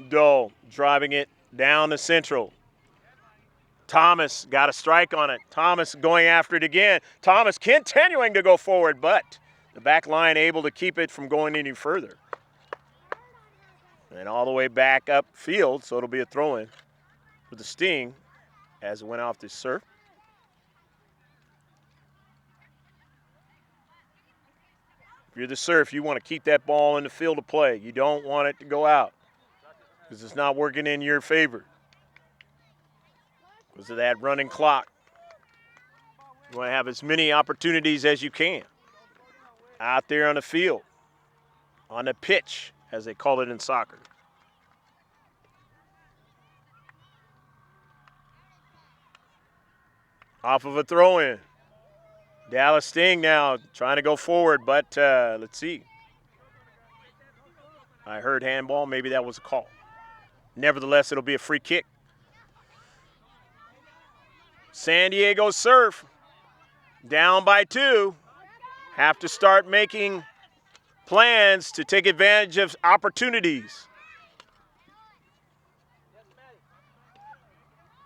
Dole driving it down the central. Thomas got a strike on it. Thomas going after it again. Thomas continuing to go forward, but the back line able to keep it from going any further. And all the way back upfield, so it'll be a throw-in for the Sting as it went off the Surf. If you're the Surf, you want to keep that ball in the field of play. You don't want it to go out because it's not working in your favor because of that running clock. You want to have as many opportunities as you can out there on the field, on the pitch, as they call it in soccer. Off of a throw-in. Dallas Sting now trying to go forward, but let's see. I heard handball. Maybe that was a call. Nevertheless, it'll be a free kick. San Diego Surf down by 2. Have to start making plans to take advantage of opportunities.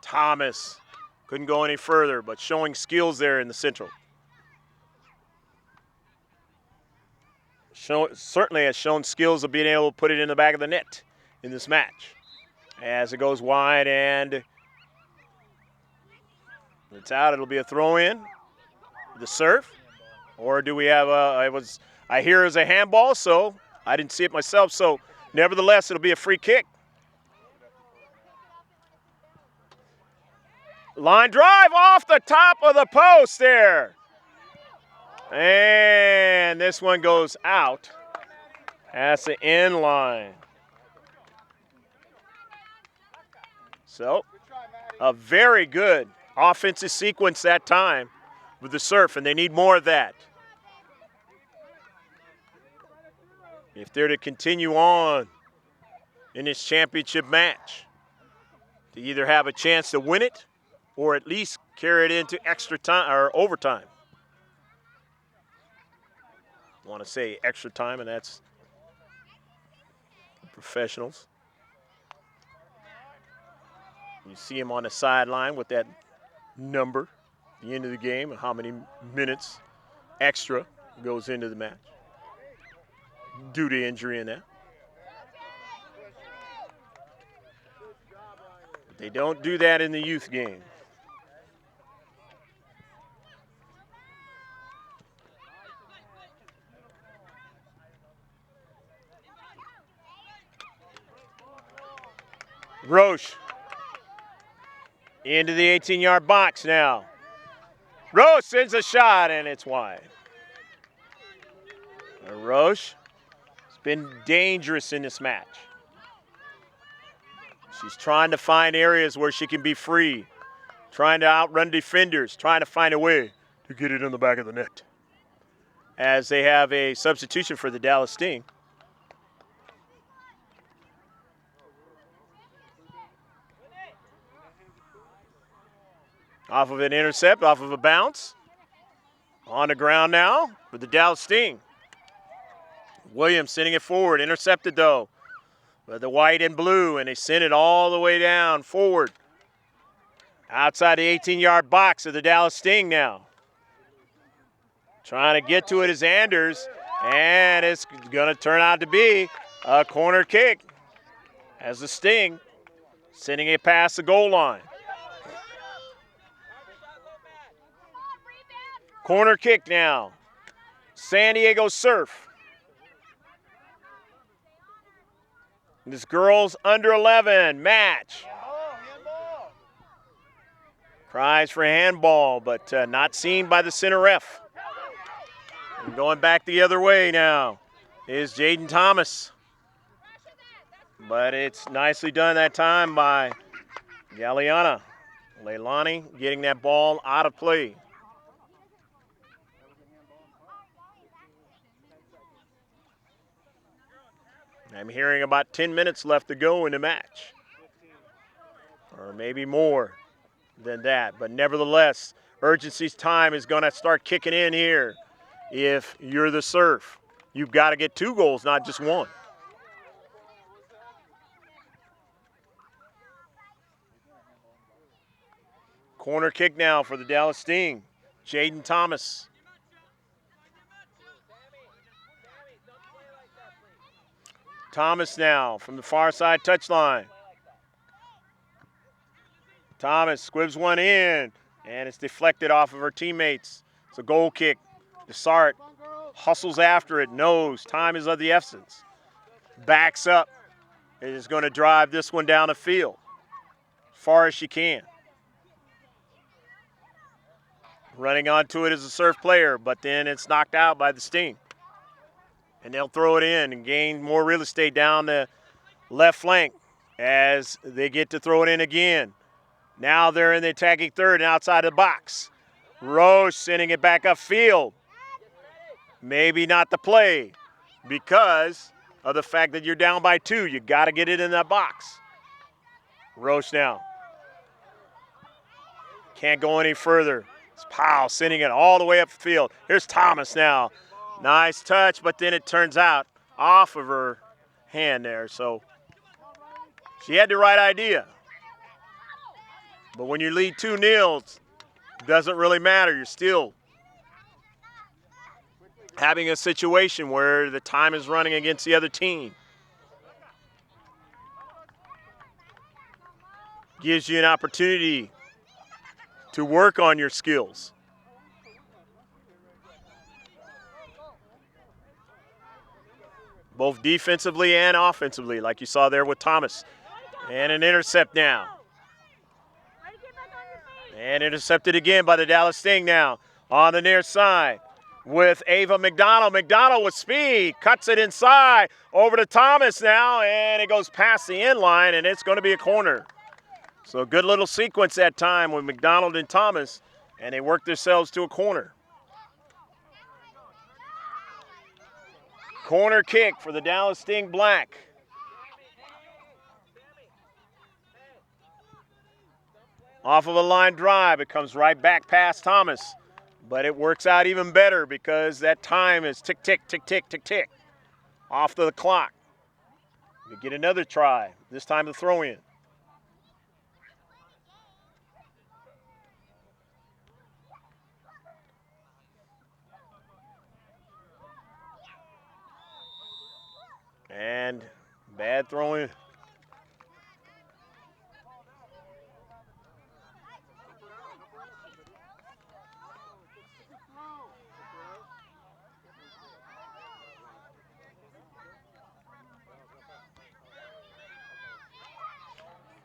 Thomas couldn't go any further, but showing skills there in the central. Certainly has shown skills of being able to put it in the back of the net in this match. As it goes wide and it's out, it'll be a throw-in. The Surf. Or do we have I hear it was a handball, so I didn't see it myself. So nevertheless, it'll be a free kick. Line drive off the top of the post there. And this one goes out. That's the end line. So a very good offensive sequence that time with the Surf, and they need more of that. If they're to continue on in this championship match, to either have a chance to win it or at least carry it into extra time or overtime. I want to say extra time, and that's professionals. You see him on the sideline with that number at the end of the game and how many minutes extra goes into the match. due to injury in that. They don't do that in the youth game. Roche into the 18-yard box now. Roche sends a shot, and it's wide. Roche has been dangerous in this match. She's trying to find areas where she can be free, trying to outrun defenders, trying to find a way to get it in the back of the net. As they have a substitution for the Dallas Sting. Off of an intercept, off of a bounce. On the ground now for the Dallas Sting. Williams sending it forward, intercepted though. By the white and blue, and they send it all the way down forward. Outside the 18-yard box of the Dallas Sting now. Trying to get to it is Anders, and it's going to turn out to be a corner kick as the Sting sending it past the goal line. Corner kick now. San Diego Surf. This girls under 11 match. Cries for handball, but not seen by the center ref. And going back the other way now is Jaden Thomas. But it's nicely done that time by Galeana. Leilani getting that ball out of play. I'm hearing about 10 minutes left to go in the match. Or maybe more than that. But nevertheless, urgency's time is going to start kicking in here. If you're the Surf, you've got to get 2 goals, not just 1. Corner kick now for the Dallas Sting. Jaden Thomas. Thomas now from the far side touchline. Thomas squibs one in, and it's deflected off of her teammates. It's a goal kick. Desart hustles after it, knows time is of the essence. Backs up and is going to drive this one down the field as far as she can. Running onto it as a Surf player, but then it's knocked out by the Sting. And they'll throw it in and gain more real estate down the left flank as they get to throw it in again. Now they're in the attacking third and outside the box. Roche sending it back upfield. Maybe not the play because of the fact that you're down by 2. You got to get it in that box. Roche now. Can't go any further. It's Powell sending it all the way up the field. Here's Thomas now. Nice touch, but then it turns out off of her hand there. So she had the right idea. But when you lead 2-0, it doesn't really matter. You're still having a situation where the time is running against the other team. Gives you an opportunity to work on your skills. Both defensively and offensively, like you saw there with Thomas. And an intercept now. And intercepted again by the Dallas Sting now on the near side with Ava McDonald. McDonald with speed, cuts it inside, over to Thomas now, and it goes past the end line, and it's going to be a corner. So a good little sequence that time with McDonald and Thomas, and they work themselves to a corner. Corner kick for the Dallas Sting Black. Off of a line drive, it comes right back past Thomas. But it works out even better because that time is tick, tick, tick, tick, tick, tick. Off to the clock. We get another try, this time the throw in. And bad throwing.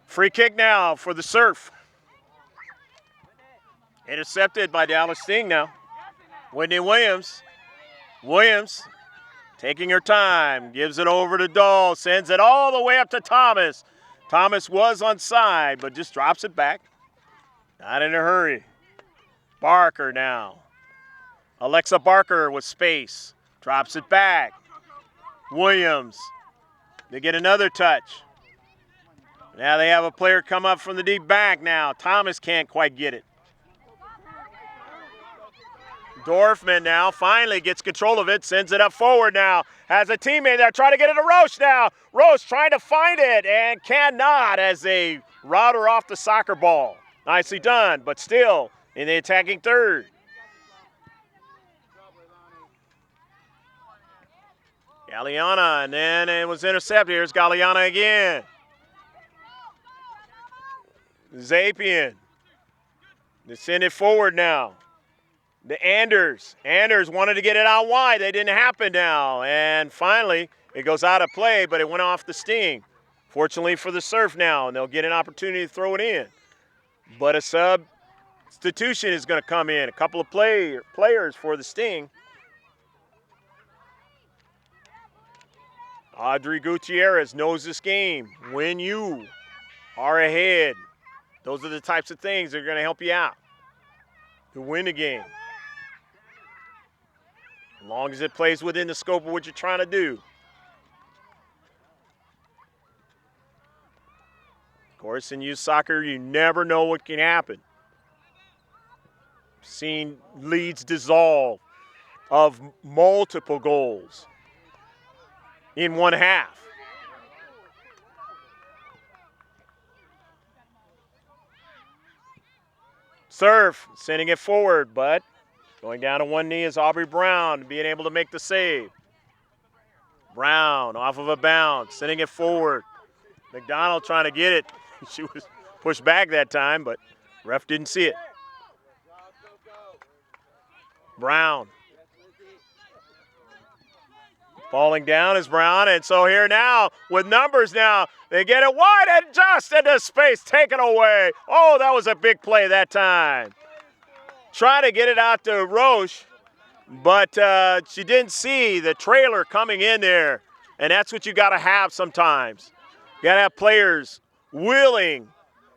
Free kick now for the Surf. Intercepted by Dallas Sting now. Whitney Williams. Williams taking her time, gives it over to Dahl, sends it all the way up to Thomas. Thomas was onside, but just drops it back. Not in a hurry. Barker now. Alexa Barker with space. Drops it back. Williams. They get another touch. Now they have a player come up from the deep back now. Thomas can't quite get it. Dorfman now finally gets control of it, sends it up forward now. Has a teammate there trying to get it to Roche now. Roche trying to find it and cannot as they route her off the soccer ball. Nicely done, but still in the attacking third. Galeana, and then it was intercepted. Here's Galeana again. Zapian. They send it forward now. The Anders wanted to get it out wide. They didn't happen now. And finally, it goes out of play, but it went off the Sting. Fortunately for the Surf now, and they'll get an opportunity to throw it in. But a substitution is going to come in. A couple of players for the Sting. Audrey Gutierrez knows this game. When you are ahead, those are the types of things that are going to help you out to win the game. As long as it plays within the scope of what you're trying to do. Of course, in youth soccer, you never know what can happen. Seen leads dissolve of multiple goals in one half. Surf sending it forward, but going down to one knee is Aubrey Brown being able to make the save. Brown off of a bounce, sending it forward. McDonald trying to get it. She was pushed back that time, but ref didn't see it. Brown. Falling down is Brown, and so here now with numbers now, they get it wide and just into space, taken away. Oh, that was a big play that time. Trying to get it out to Roche, but she didn't see the trailer coming in there, and that's what you got to have sometimes. You got to have players willing,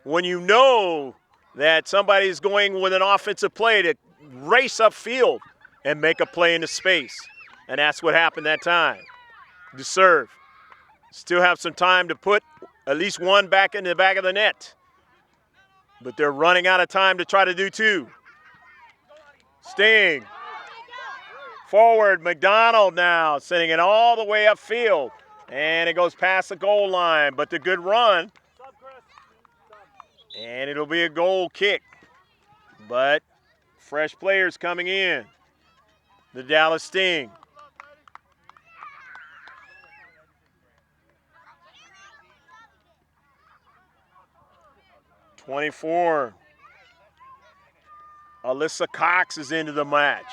when you know that somebody's going with an offensive play, to race upfield and make a play into space. And that's what happened that time. To serve. Still have some time to put at least one back in the back of the net. But they're running out of time to try to do two. Sting. Forward, McDonald now, sending it all the way upfield. And it goes past the goal line, but the good run. And it'll be a goal kick. But fresh players coming in. The Dallas Sting. #24. Alyssa Cox is into the match.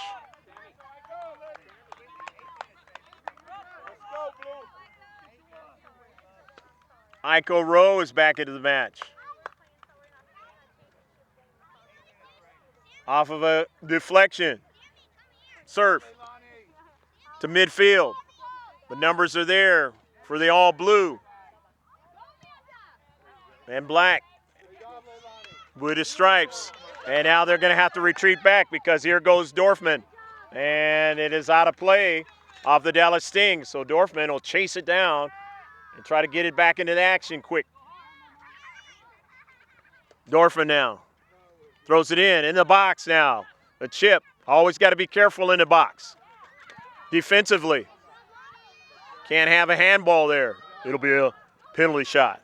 Aiko Rowe is back into the match. Off of a deflection. Surf to midfield. The numbers are there for the all blue and black with his stripes. And now they're going to have to retreat back because here goes Dorfman. And it is out of play off the Dallas Sting. So Dorfman will chase it down and try to get it back into the action quick. Dorfman now throws it in the box now. The chip. Always got to be careful in the box. Defensively. Can't have a handball there. It'll be a penalty shot.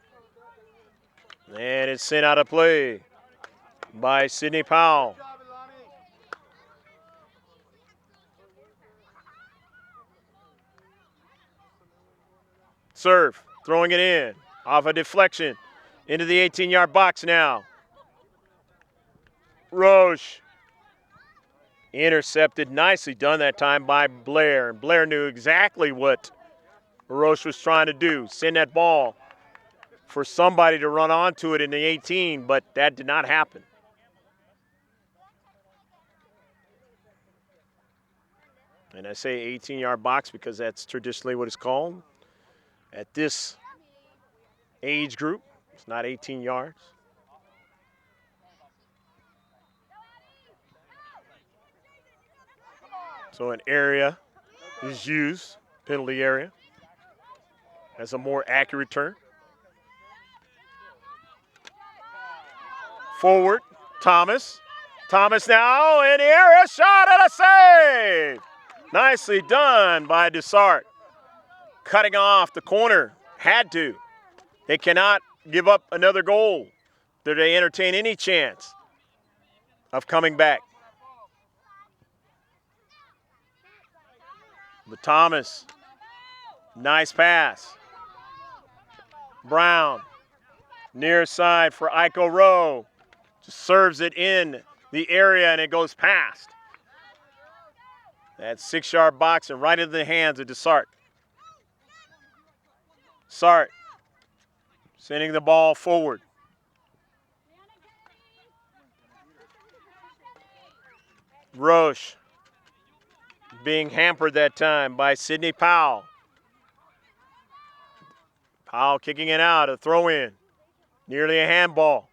And it's sent out of play by Sydney Powell. Serve, throwing it in, off a deflection, into the 18-yard box now. Roche. Intercepted, nicely done that time by Blair. And Blair knew exactly what Roche was trying to do, send that ball for somebody to run onto it in the 18, but that did not happen. And I say 18-yard box because that's traditionally what it's called. At this age group, it's not 18 yards. So an area is used, penalty area, as a more accurate term. Forward, Thomas. Thomas now in the area, shot and a save. Nicely done by Dessart. Cutting off the corner, had to. They cannot give up another goal. Do they entertain any chance of coming back? But Thomas, nice pass. Brown, near side for Iko Rowe. Just serves it in the area and it goes past. That 6-yard box and right into the hands of Dessart. Sart sending the ball forward. Roche being hampered that time by Sidney Powell. Powell kicking it out, a throw in. Nearly a handball.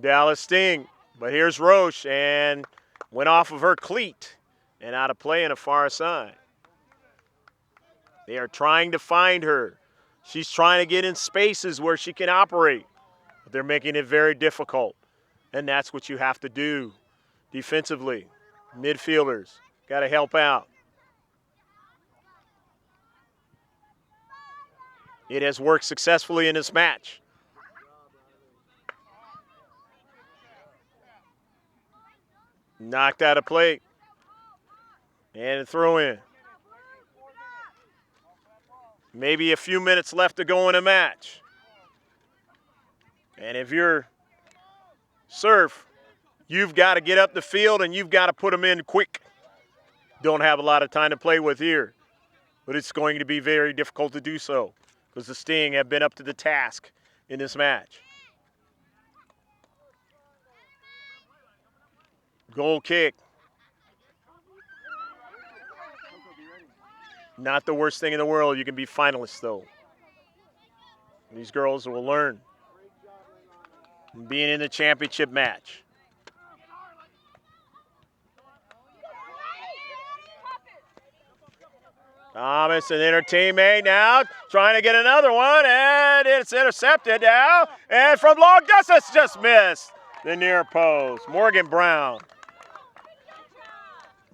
Dallas Sting, but here's Roche and went off of her cleat and out of play in a far side. They are trying to find her. She's trying to get in spaces where she can operate. But they're making it very difficult. And that's what you have to do defensively. Midfielders got to help out. It has worked successfully in this match. Knocked out of play. And a throw in. Maybe a few minutes left to go in a match. And if you're Surf, you've got to get up the field and you've got to put them in quick. Don't have a lot of time to play with here. But it's going to be very difficult to do so because the Sting have been up to the task in this match. Goal kick. Not the worst thing in the world. You can be finalists, though. These girls will learn being in the championship match. Thomas and their teammate now trying to get another one, and it's intercepted now. And from long distance, just missed the near post. Morgan Brown.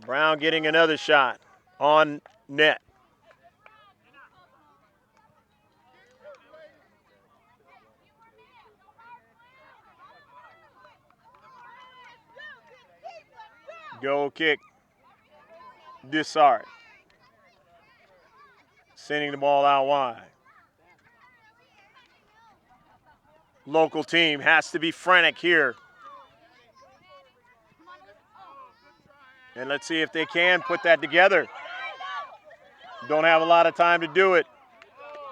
Brown getting another shot on net. Goal kick. Dissart. Sending the ball out wide. Local team has to be frantic here. And let's see if they can put that together. Don't have a lot of time to do it.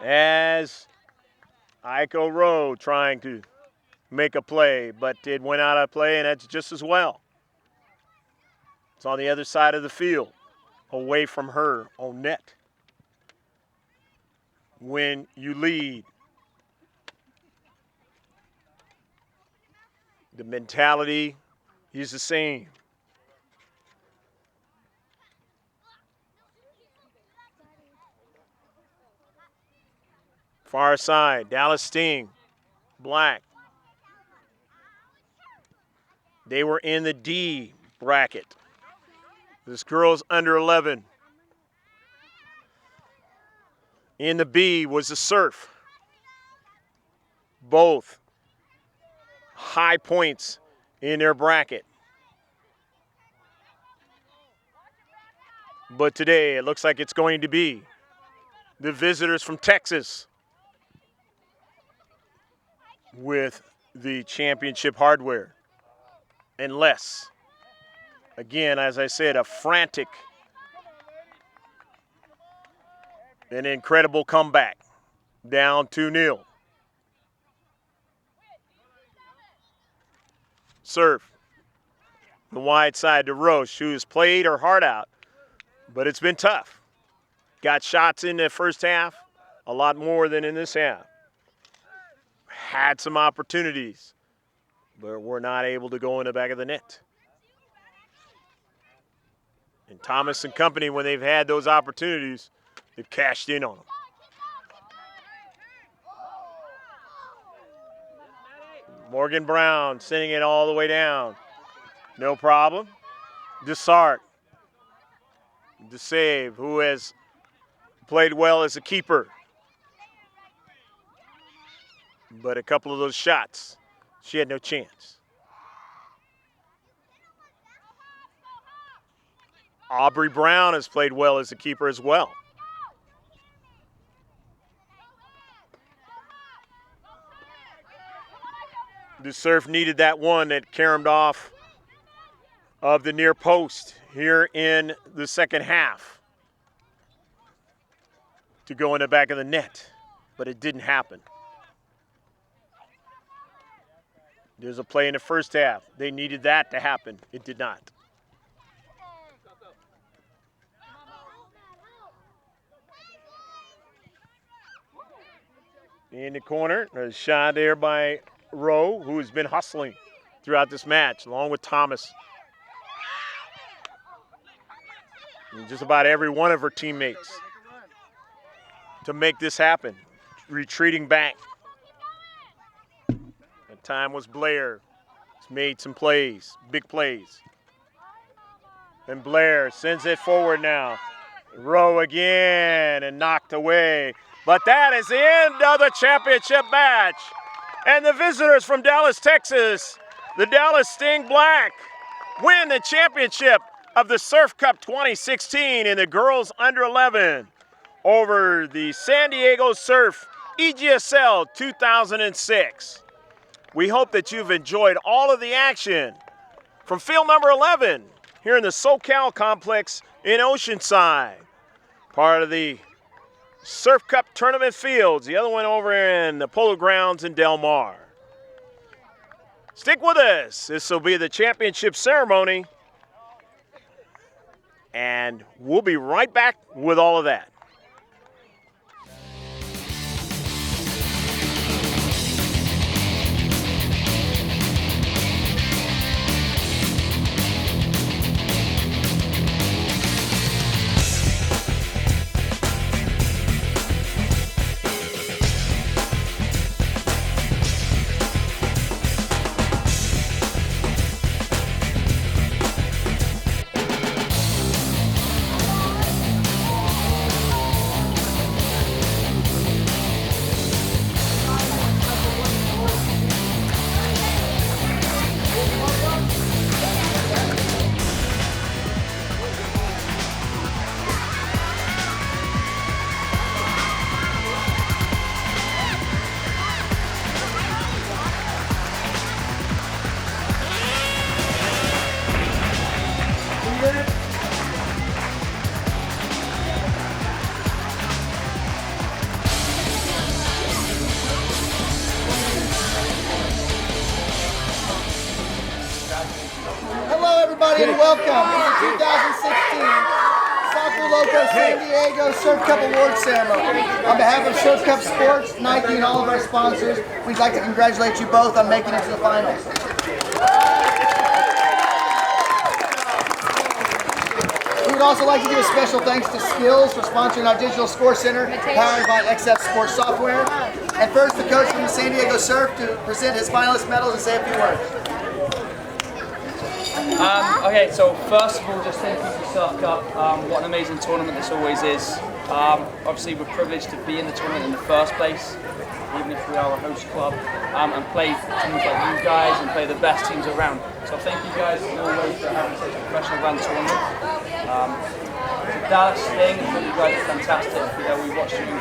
As Iko Rowe trying to make a play, but it went out of play, and that's just as well. It's on the other side of the field, away from her on net. When you lead, the mentality is the same. Far side, Dallas Sting, Black. They were in the D bracket. This girl's under 11. In the B was the Surf. Both high points in their bracket. But today it looks like it's going to be the visitors from Texas with the championship hardware. Unless, again, as I said, a frantic and incredible comeback, down 2-0. Serve. The wide side to Roche, who has played her heart out, but it's been tough. Got shots in the first half, a lot more than in this half. Had some opportunities, but were not able to go in the back of the net. And Thomas and company, when they've had those opportunities, they've cashed in on them. Morgan Brown sending it all the way down. No problem. Desart, the save, who has played well as a keeper. But a couple of those shots, she had no chance. Aubrey Brown has played well as a keeper as well. The Surf needed that one that caromed off of the near post here in the second half to go in the back of the net, but it didn't happen. There's a play in the first half. They needed that to happen. It did not. In the corner, a shot there by Rowe, who has been hustling throughout this match, along with Thomas. And just about every one of her teammates to make this happen. Retreating back. That time was Blair. He's made some plays, big plays. And Blair sends it forward now. Rowe again and knocked away. But that is the end of the championship match. And the visitors from Dallas, Texas, the Dallas Sting Black, win the championship of the Surf Cup 2016 in the girls under 11 over the San Diego Surf EGSL 2006. We hope that you've enjoyed all of the action from field number 11 here in the SoCal complex in Oceanside. Part of the Surf Cup tournament fields, the other one over in the Polo Grounds in Del Mar. Stick with us. This will be the championship ceremony. And we'll be right back with all of that. Hello, everybody, and welcome to the 2016 Soccerloco San Diego Surf Cup Award Ceremony. On behalf of Surf Cup Sports, Nike, and all of our sponsors, we'd like to congratulate you both on making it to the finals. We would also like to give a special thanks to Skills for sponsoring our digital score center, powered by XF Sports Software. And first, the coach from the San Diego Surf to present his finalist medals and say a few words. Okay, so first of all, just thank you for Surf Cup. What an amazing tournament this always is. Obviously, we're privileged to be in the tournament in the first place. even if we are a host club, and play teams like you guys and play the best teams around. So thank you guys as always for having such a professional run tournament. The Dallas thing, I think you guys are fantastic. You know, we watched you do all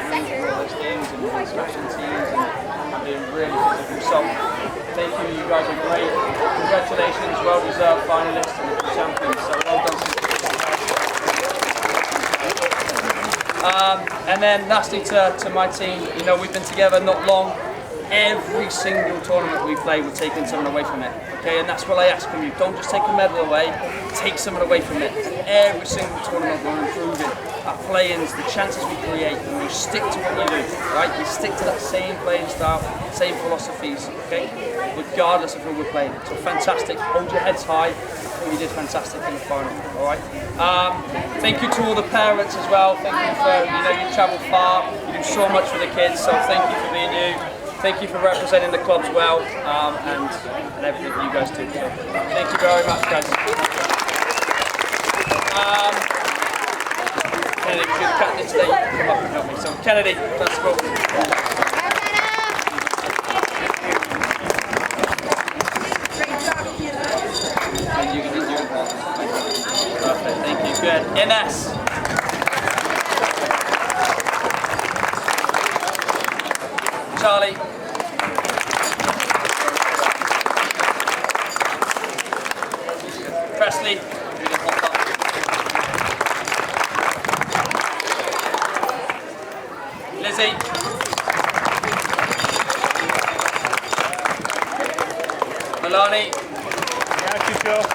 those things and smashing teams and doing really physical. So thank you, you guys are great. Congratulations, well deserved finalists and champions. So well done to you. And then lastly to my team, you know, we've been together not long. Every single tournament we play, we're taking someone away from it. Okay, and that's what I ask from you. Don't just take a medal away, take someone away from it. Every single tournament we're improving. Our play-ins, the chances we create, and we stick to what you do, right? You stick to that same playing style, same philosophies, okay? Regardless of who we're playing. So fantastic, hold your heads high. You did fantastic in the final, all right? Thank you to all the parents as well. Thank you for, you know, you travel far, you do so much for the kids, so thank you for being you. Thank you for representing the clubs well, and everything you guys do. So, thank you very much, guys. Kennedy, if you're cutting it today, you can come up and help me. So, Kennedy, let's go. Perfect, thank you. Good. Ines. Charlie. Presley. Lizzie. Milani. Yeah, keep going.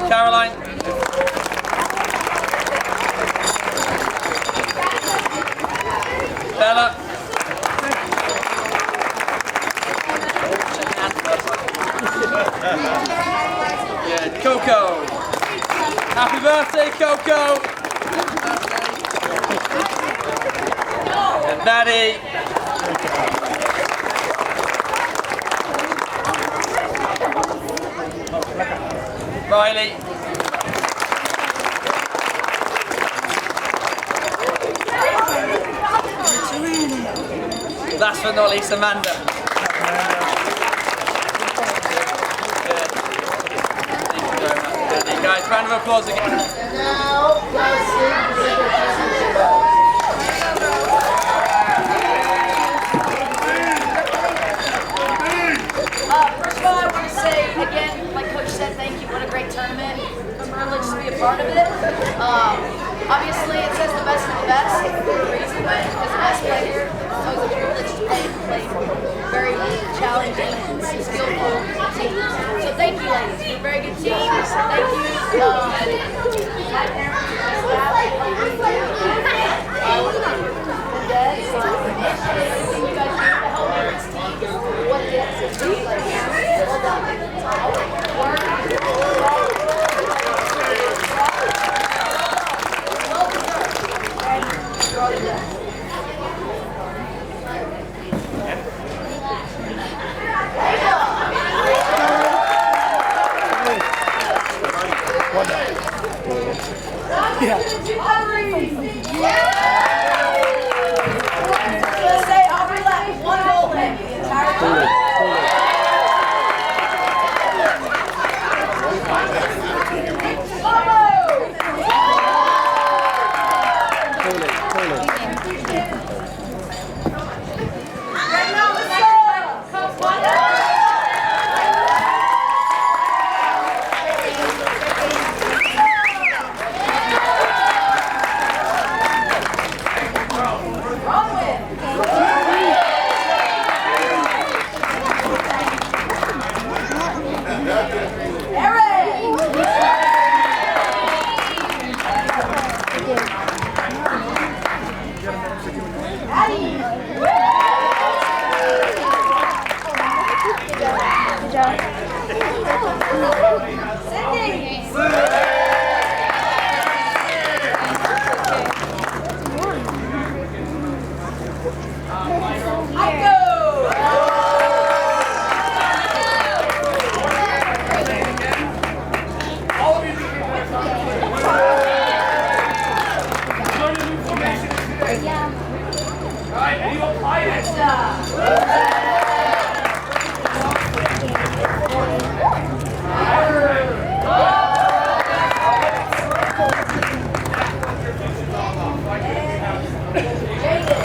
Caroline. Bella. Good. Coco. Happy birthday, Coco. And Maddie. Riley. Last but not least, Amanda. Good. Thank you very much. Good. Guys, round of applause again. And now, let's sing the championship bell. First of all, I want to say again, like Coach said, thank you. What a great tournament. I'm privileged to be a part of it. Obviously, it says the best of the best for a reason, but as the best player, it's always a privilege to play very challenging and skillful teams. So thank you, ladies. You're a very good team. Thank you. My parents, my staff, Dad, everything you guys do to help me this team. What it is to be like, well done. Aubrey left one goal the entire time. Yeah. Jaden.